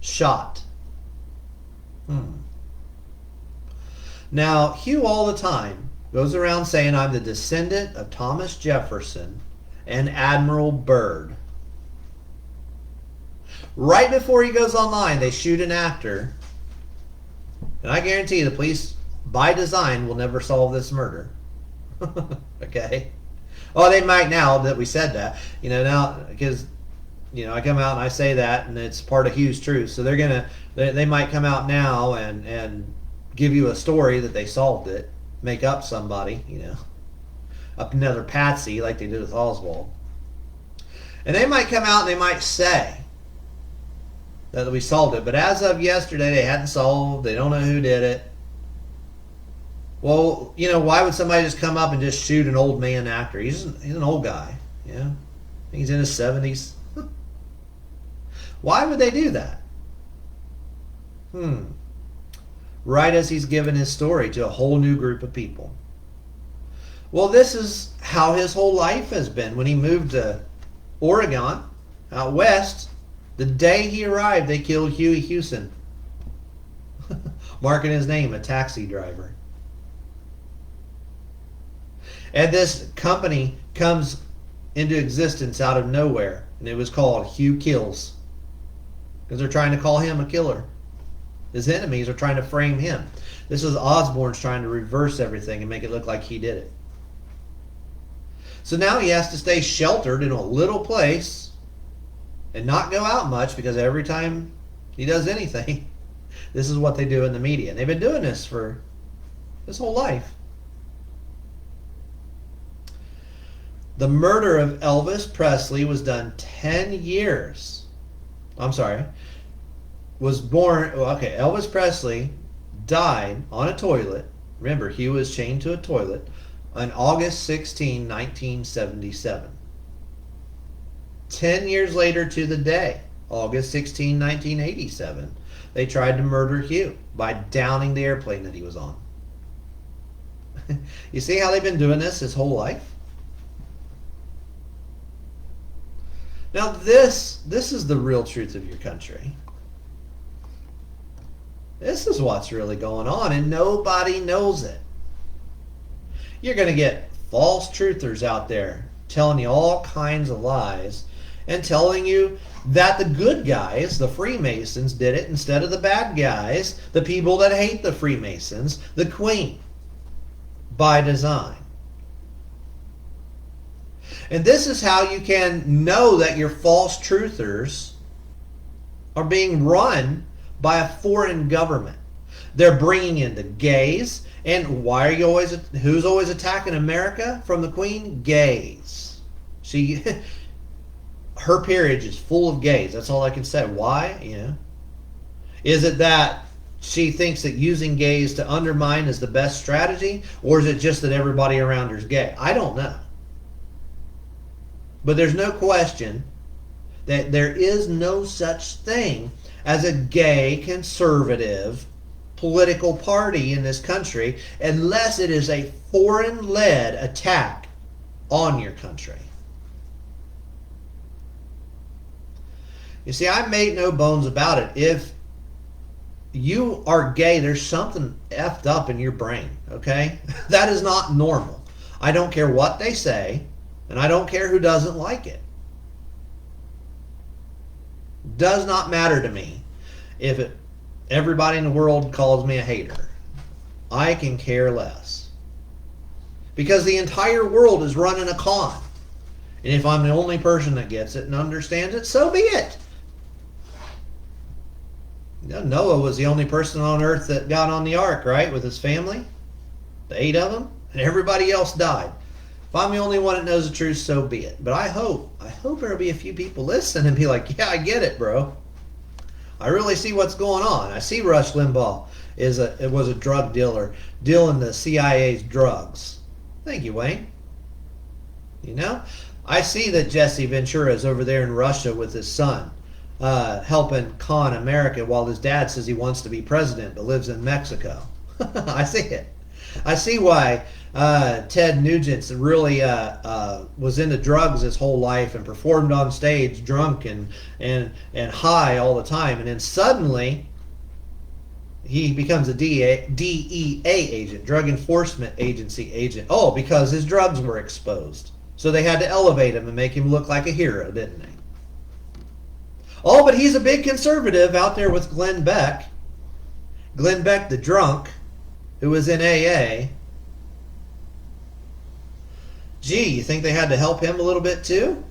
Shot. Now, Hugh all the time goes around saying, I'm the descendant of Thomas Jefferson and Admiral Byrd. Right before he goes online, they shoot an actor. And I guarantee you the police, by design, will never solve this murder. Okay? Oh, they might now that we said that. You know, now, because, you know, I come out and I say that, and it's part of Hugh's truth. So they might come out now and give you a story that they solved it, make up somebody, you know, up another patsy like they did with Oswald. And they might come out and they might say that we solved it. But as of yesterday, they hadn't solved. They don't know who did it. Well, you know, why would somebody just come up and just shoot an old man actor? He's an old guy, you know. He's in his 70s. Why would they do that? Right as he's given his story to a whole new group of people. Well, this is how his whole life has been. When he moved to Oregon, out west, the day he arrived, they killed Huey Hewson, marking his name, a taxi driver. And this company comes into existence out of nowhere, and it was called Hugh Kills, because they're trying to call him a killer. His enemies are trying to frame him. This is Osborne's trying to reverse everything and make it look like he did it. So now he has to stay sheltered in a little place and not go out much, because every time he does anything, this is what they do in the media. And they've been doing this for his whole life. The murder of Elvis Presley was done 10 years. Elvis Presley died on a toilet. Remember, he was chained to a toilet on August 16, 1977. 10 years later to the day, August 16, 1987, they tried to murder Hugh by downing the airplane that he was on. You see how they've been doing this his whole life? Now this is the real truth of your country. This is what's really going on, and nobody knows it. You're going to get false truthers out there telling you all kinds of lies and telling you that the good guys, the Freemasons, did it instead of the bad guys, the people that hate the Freemasons, the Queen, by design. And this is how you can know that your false truthers are being run by a foreign government. They're bringing in the gays. And why are you who's always attacking America from the Queen? Gays. Her peerage is full of gays. That's all I can say. Why? You know, is it that she thinks that using gays to undermine is the best strategy? Or is it just that everybody around her is gay? I don't know. But there's no question that there is no such thing as a gay conservative political party in this country unless it is a foreign-led attack on your country. You see, I make no bones about it. If you are gay, there's something effed up in your brain, okay? That is not normal. I don't care what they say, and I don't care who doesn't like it. Does not matter to me if everybody in the world calls me a hater. I can care less. Because the entire world is running a con. And if I'm the only person that gets it and understands it, so be it. You know, Noah was the only person on earth that got on the ark, right, with his family. The 8 of them, and everybody else died. If I'm the only one that knows the truth, so be it. But I hope there'll be a few people listen and be like, yeah, I get it, bro. I really see what's going on. I see Rush Limbaugh was a drug dealer dealing the CIA's drugs. Thank you, Wayne. You know, I see that Jesse Ventura is over there in Russia with his son, helping con America while his dad says he wants to be president but lives in Mexico. I see it. I see why Ted Nugent really was into drugs his whole life and performed on stage drunk and high all the time, and then suddenly he becomes a DEA agent, Drug Enforcement Agency agent. Oh, because his drugs were exposed. So they had to elevate him and make him look like a hero, didn't they? Oh, but he's a big conservative out there with Glenn Beck. Glenn Beck, the drunk, who was in AA. Gee, you think they had to help him a little bit too?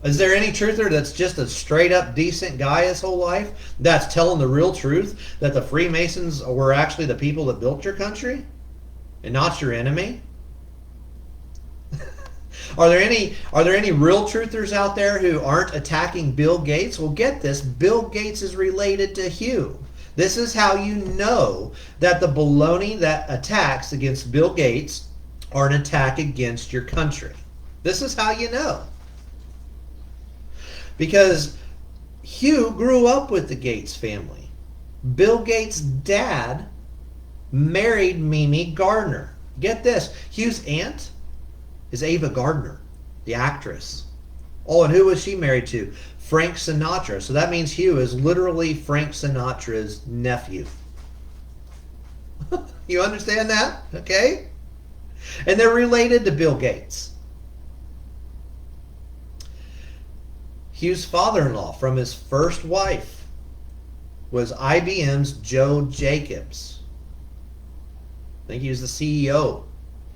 Is there any truther that's just a straight up decent guy his whole life that's telling the real truth that the Freemasons were actually the people that built your country and not your enemy? Are there any real truthers out there who aren't attacking Bill Gates? Well, get this. Bill Gates is related to Hugh. This is how you know that the baloney that attacks against Bill Gates are an attack against your country. This is how you know. Because Hugh grew up with the Gates family. Bill Gates' dad married Mimi Gardner. Get this. Hugh's aunt is Ava Gardner, the actress. Oh, and who was she married to? Frank Sinatra. So that means Hugh is literally Frank Sinatra's nephew. You understand that? Okay? And they're related to Bill Gates. Hugh's father-in-law from his first wife was IBM's Joe Jacobs. I think he was the CEO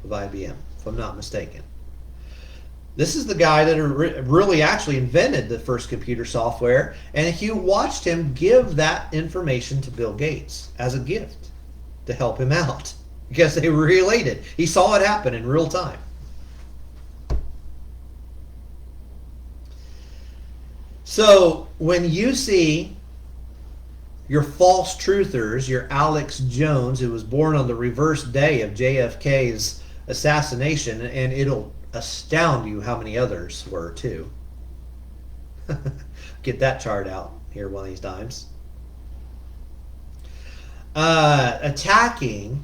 of IBM, if I'm not mistaken. This is the guy that really actually invented the first computer software, and Hugh watched him give that information to Bill Gates as a gift to help him out because they were related. He saw it happen in real time. So when you see your false truthers, your Alex Jones, who was born on the reverse day of JFK's assassination, and it'll astound you how many others were too. Get that chart out here one of these times. Attacking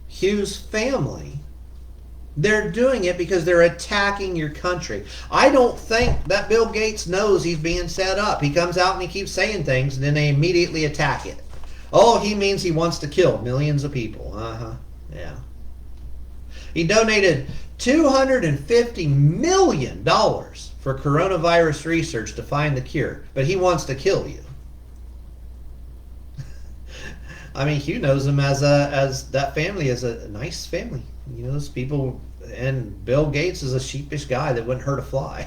Hugh's family. They're doing it because they're attacking your country. I don't think that Bill Gates knows he's being set up. He comes out and he keeps saying things and then they immediately attack it. Oh, he means he wants to kill millions of people. Yeah. He donated $250 million for coronavirus research to find the cure, but he wants to kill you. I mean, Hugh knows him as that family is a nice family. You know, those people, and Bill Gates is a sheepish guy that wouldn't hurt a fly.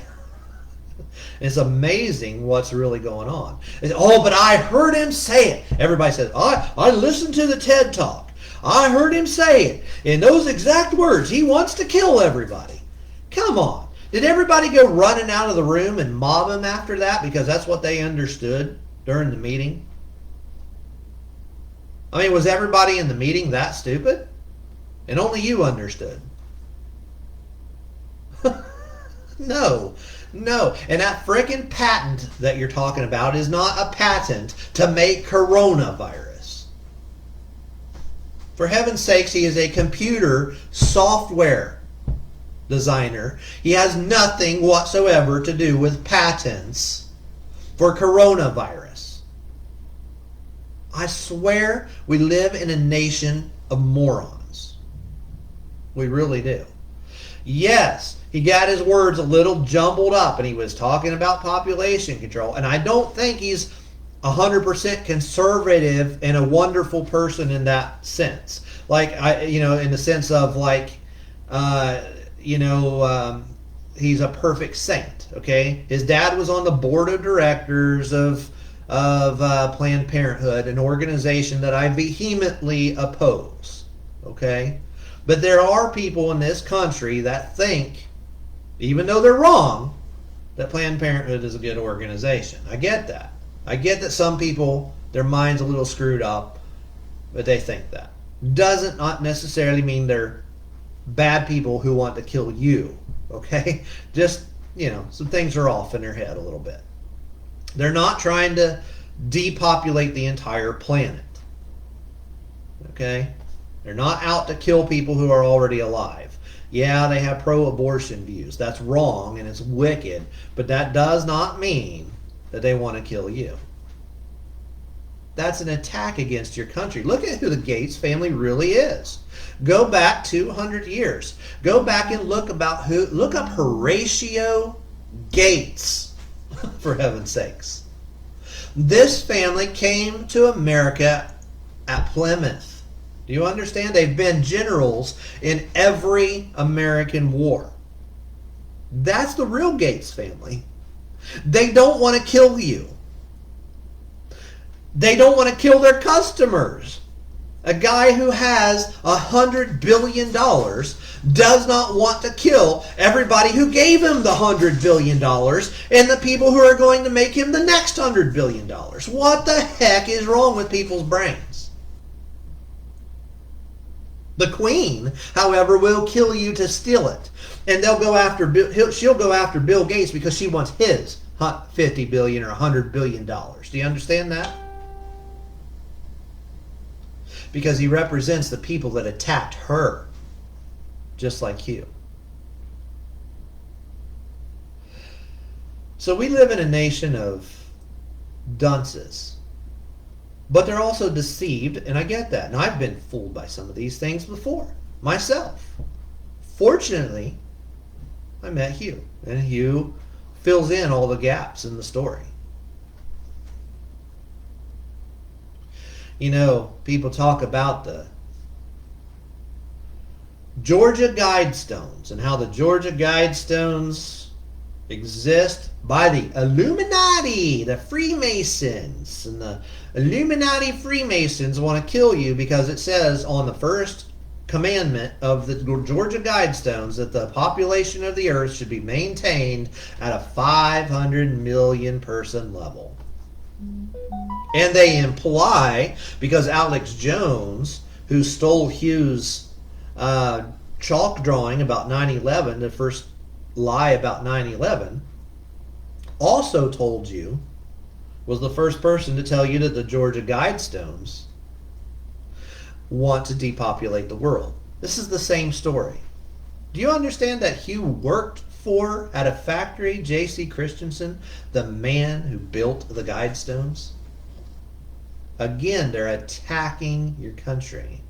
It's amazing what's really going on. Oh, but I heard him say it. Everybody says, I listened to the TED Talk. I heard him say it. In those exact words, he wants to kill everybody. Come on. Did everybody go running out of the room and mob him after that because that's what they understood during the meeting? I mean, was everybody in the meeting that stupid? And only you understood. No. And that frickin' patent that you're talking about is not a patent to make coronavirus. For heaven's sakes, he is a computer software designer. He has nothing whatsoever to do with patents for coronavirus. I swear we live in a nation of morons. We really do. Yes, he got his words a little jumbled up and he was talking about population control. And I don't think he's 100% conservative and a wonderful person in that sense. Like, in the sense of he's a perfect saint, okay? His dad was on the board of directors of Planned Parenthood, an organization that I vehemently oppose, okay? But there are people in this country that think, even though they're wrong, that Planned Parenthood is a good organization. I get that. I get that some people, their mind's a little screwed up, but they think that. Doesn't not necessarily mean they're bad people who want to kill you, okay? Just, some things are off in their head a little bit. They're not trying to depopulate the entire planet, okay? They're not out to kill people who are already alive. Yeah, they have pro-abortion views. That's wrong and it's wicked, but that does not mean that they want to kill you. That's an attack against your country. Look at who the Gates family really is. Go back 200 years. Go back and look up Horatio Gates, for heaven's sakes. This family came to America at Plymouth. Do you understand? They've been generals in every American war. That's the real Gates family. They don't want to kill you. They don't want to kill their customers. A guy who has $100 billion does not want to kill everybody who gave him the $100 billion and the people who are going to make him the next $100 billion. What the heck is wrong with people's brains? The Queen, however, will kill you to steal it. And she'll go after Bill Gates because she wants his $50 billion or $100 billion. Do you understand that? Because he represents the people that attacked her, just like Hugh. So we live in a nation of dunces. But they're also deceived, and I get that. And I've been fooled by some of these things before, myself. Fortunately, I met Hugh, and Hugh fills in all the gaps in the story. People talk about the Georgia Guidestones and how the Georgia Guidestones exist by the Illuminati, the Freemasons. And the Illuminati Freemasons want to kill you because it says on the first commandment of the Georgia Guidestones that the population of the earth should be maintained at a 500 million person level. And they imply, because Alex Jones, who stole Hugh's chalk drawing about 9/11, the first lie about 9/11, also told you, was the first person to tell you that the Georgia Guidestones want to depopulate the world. This is the same story. Do you understand that Hugh worked at a factory, J.C. Christensen, the man who built the Guidestones? Again, they're attacking your country.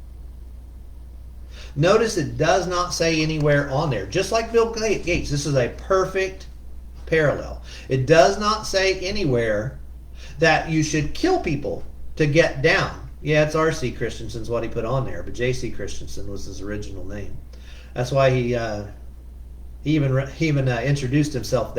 Notice it does not say anywhere on there, just like Bill Gates, this is a perfect parallel. It does not say anywhere that you should kill people to get down. Yeah, it's R.C. Christensen's what he put on there, but J.C. Christensen was his original name. That's why he even introduced himself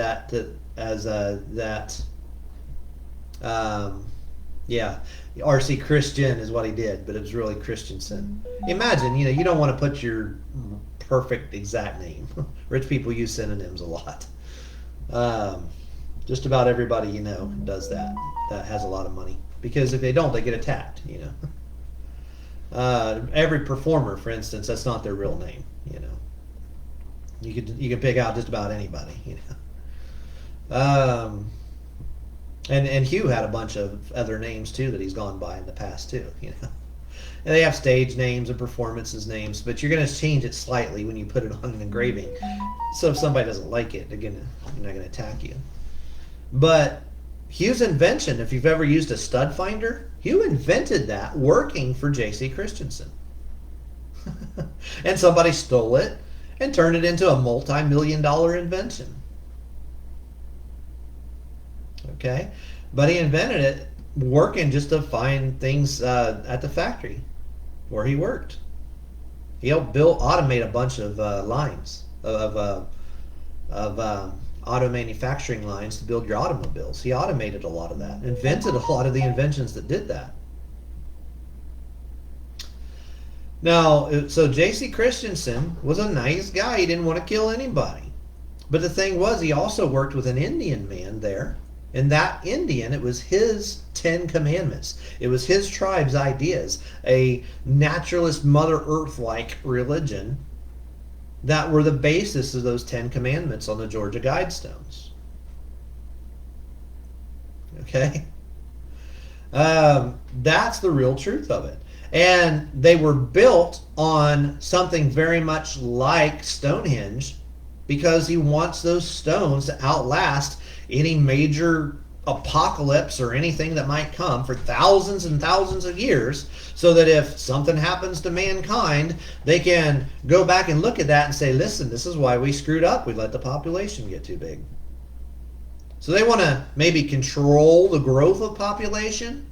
R.C. Christian is what he did, but it was really Christensen. Imagine, you don't want to put your perfect exact name. Rich people use synonyms a lot. Just about everybody does that has a lot of money, because if they don't, they get attacked. Every performer, for instance, that's not their real name. You can pick out just about anybody. And Hugh had a bunch of other names too that he's gone by in the past too. And they have stage names and performances names, but you're going to change it slightly when you put it on an engraving. So if somebody doesn't like it, they're not going to attack you. But Hugh's invention, if you've ever used a stud finder, Hugh invented that working for J.C. Christensen. And somebody stole it and turned it into a multi-million-dollar invention. Okay? But he invented it working just to find things at the factory where he worked. He helped automate a bunch of lines of auto manufacturing lines to build your automobiles. He automated a lot of that, invented a lot of the inventions that did that. Now, so J.C. Christensen was a nice guy. He didn't want to kill anybody. But the thing was, he also worked with an Indian man there. And that Indian, it was his 10 commandments. It was his tribe's ideas, a naturalist Mother Earth-like religion that were the basis of those 10 commandments on the Georgia Guidestones. Okay? That's the real truth of it. And they were built on something very much like Stonehenge, because he wants those stones to outlast any major apocalypse or anything that might come for thousands and thousands of years, so that if something happens to mankind, they can go back and look at that and say, listen, this is why we screwed up. We let the population get too big. So they want to maybe control the growth of population,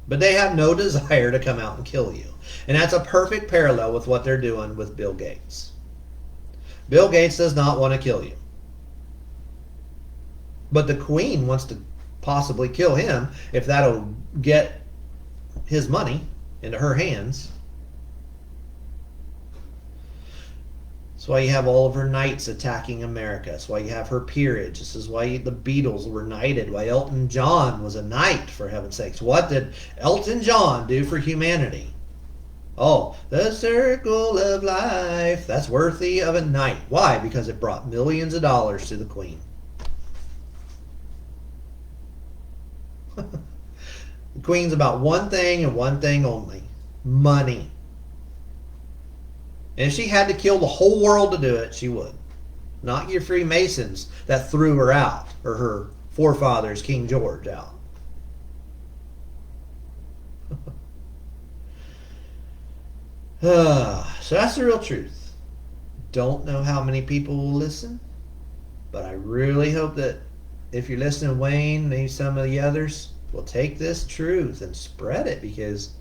but they have no desire to come out and kill you. And that's a perfect parallel with what they're doing with Bill Gates. Bill Gates does not want to kill you. But the Queen wants to possibly kill him if that'll get his money into her hands. That's why you have all of her knights attacking America. That's why you have her peerage. This is why the Beatles were knighted. Why Elton John was a knight, for heaven's sakes. What did Elton John do for humanity? Oh, the circle of life. That's worthy of a knight. Why? Because it brought millions of dollars to the Queen. The Queen's about one thing and one thing only: money. And if she had to kill the whole world to do it, she would. Not your Freemasons that threw her out, or her forefathers, King George, out. So that's the real truth. Don't know how many people will listen, but I really hope that if you're listening, Wayne, maybe some of the others, will take this truth and spread it, because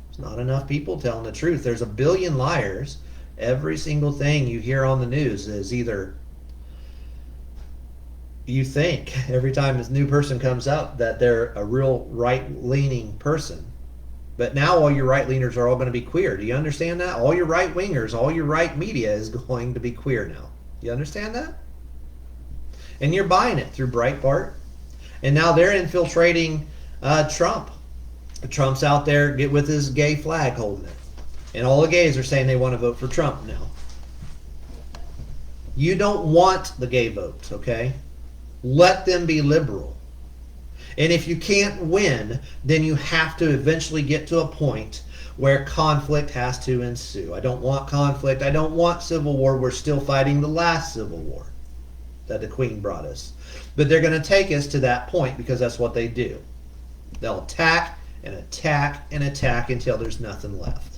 there's not enough people telling the truth. There's a billion liars. Every single thing you hear on the news is either, you think every time this new person comes up that they're a real right-leaning person. But now all your right-leaners are all going to be queer. Do you understand that? All your right-wingers, all your right media is going to be queer now. You understand that? And you're buying it through Breitbart. And now they're infiltrating Trump. Trump's out there with his gay flag holding it. And all the gays are saying they want to vote for Trump now. You don't want the gay vote, okay? Let them be liberal. And if you can't win, then you have to eventually get to a point where conflict has to ensue. I don't want conflict. I don't want civil war. We're still fighting the last civil war that the Queen brought us. But they're going to take us to that point, because that's what they do. They'll attack and attack and attack until there's nothing left.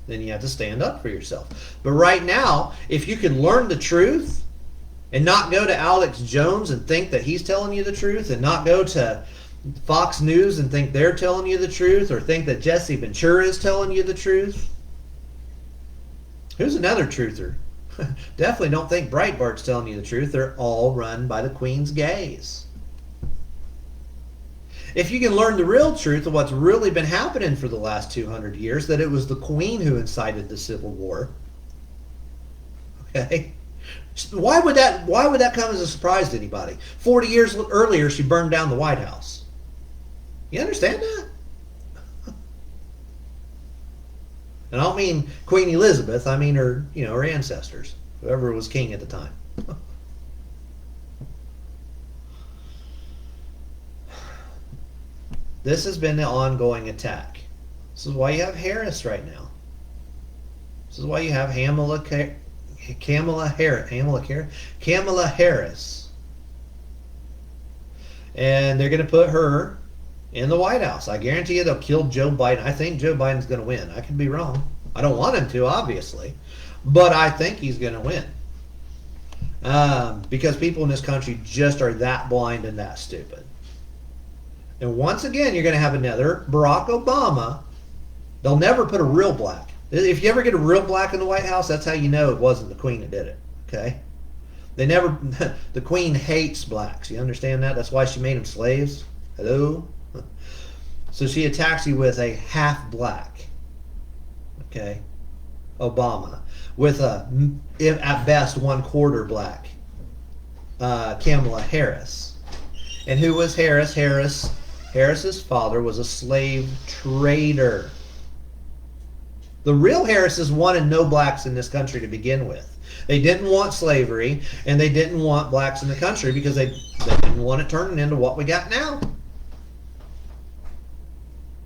Then you have to stand up for yourself. But right now, if you can learn the truth and not go to Alex Jones and think that he's telling you the truth, and not go to Fox News and think they're telling you the truth, or think that Jesse Ventura is telling you the truth. Who's another truther? Definitely don't think Breitbart's telling you the truth. They're all run by the Queen's gays. If you can learn the real truth of what's really been happening for the last 200 years, that it was the Queen who incited the Civil War. Okay? Why would that come as a surprise to anybody? 40 years earlier, she burned down the White House. You understand that? And I don't mean Queen Elizabeth. I mean her, her ancestors, whoever was king at the time. This has been the ongoing attack. This is why you have Harris right now. This is why you have Kamala Harris. And they're going to put her in the White House. I guarantee you they'll kill Joe Biden. I think Joe Biden's going to win. I could be wrong. I don't want him to, obviously. But I think he's going to win. Because people in this country just are that blind and that stupid. And once again, you're going to have another Barack Obama. They'll never put a real black. If you ever get a real black in the White House, that's how you know it wasn't the Queen that did it. Okay? The Queen hates blacks. You understand that? That's why she made them slaves. Hello? So she attacks you with a half black. Okay? Obama, with at best 1/4 black Kamala Harris. And who was Harris? Harris's father was a slave trader. The real Harrises wanted no blacks in this country to begin with. They didn't want slavery, and they didn't want blacks in the country because they didn't want it turning into what we got now.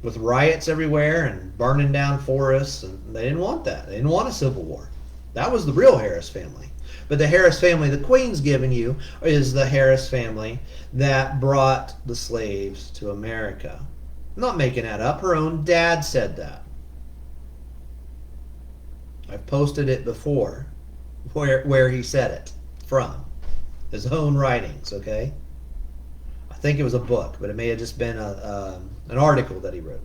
With riots everywhere and burning down forests, and they didn't want that. They didn't want a civil war. That was the real Harris family. But the Harris family the Queen's giving you is the Harris family that brought the slaves to America. I'm not making that up. Her own dad said that. I've posted it before where he said it from. His own writings, okay? I think it was a book, but it may have just been an article that he wrote.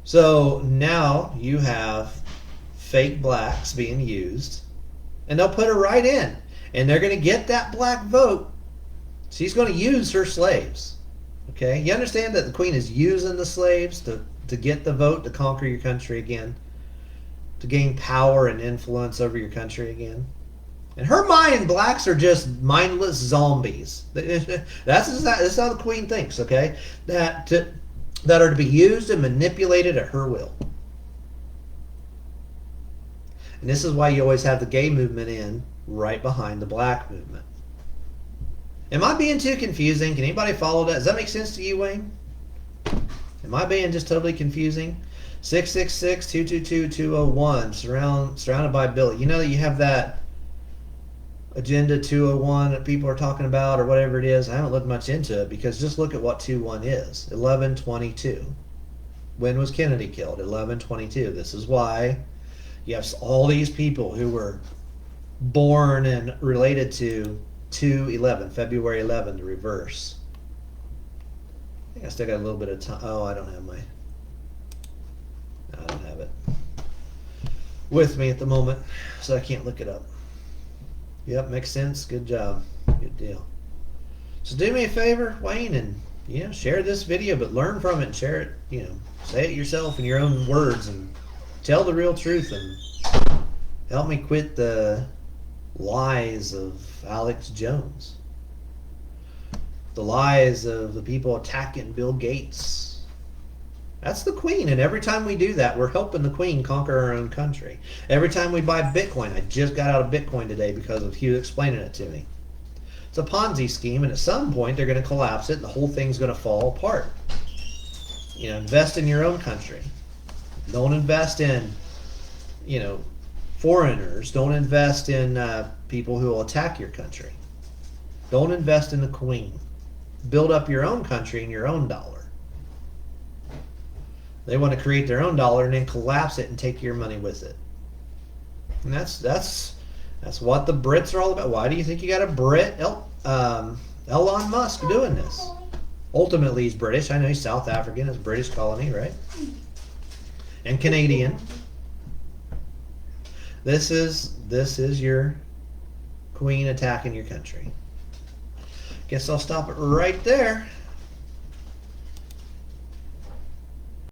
So now you have fake blacks being used, and they'll put her right in, and they're going to get that black vote. She's going to use her slaves. Okay, you understand that the Queen is using the slaves to get the vote, to conquer your country again, to gain power and influence over your country again. In her mind, blacks are just mindless zombies. That's how the Queen thinks, okay? That are to be used and manipulated at her will. And this is why you always have the gay movement in right behind the black movement. Am I being too confusing? Can anybody follow that? Does that make sense to you, Wayne? Am I being just totally confusing? 666-222-201, surrounded by Billy. You know that you have that Agenda 201 that people are talking about or whatever it is. I haven't looked much into it because just look at what 21 is. 11/22. When was Kennedy killed? 11/22. This is why you have all these people who were born and related to 2/11, February 11, the reverse. I think I still got a little bit of time. Oh, I don't have it with me at the moment, so I can't look it up. Yep, makes sense. Good job. Good deal. So do me a favor, Wayne, and share this video, but learn from it and share it. Say it yourself in your own words and tell the real truth and help me quit the lies of Alex Jones. The lies of the people attacking Bill Gates. That's the Queen, and every time we do that, we're helping the Queen conquer our own country. Every time we buy Bitcoin, I just got out of Bitcoin today because of Hugh explaining it to me. It's a Ponzi scheme, and at some point they're going to collapse it, and the whole thing's going to fall apart. Invest in your own country. Don't invest in, foreigners. Don't invest in people who will attack your country. Don't invest in the Queen. Build up your own country and your own dollar. They want to create their own dollar and then collapse it and take your money with it. And that's what the Brits are all about. Why do you think you got a Brit, Elon Musk, doing this? Ultimately, he's British. I know he's South African. It's a British colony, right? And Canadian. This is your Queen attacking your country. Guess I'll stop it right there.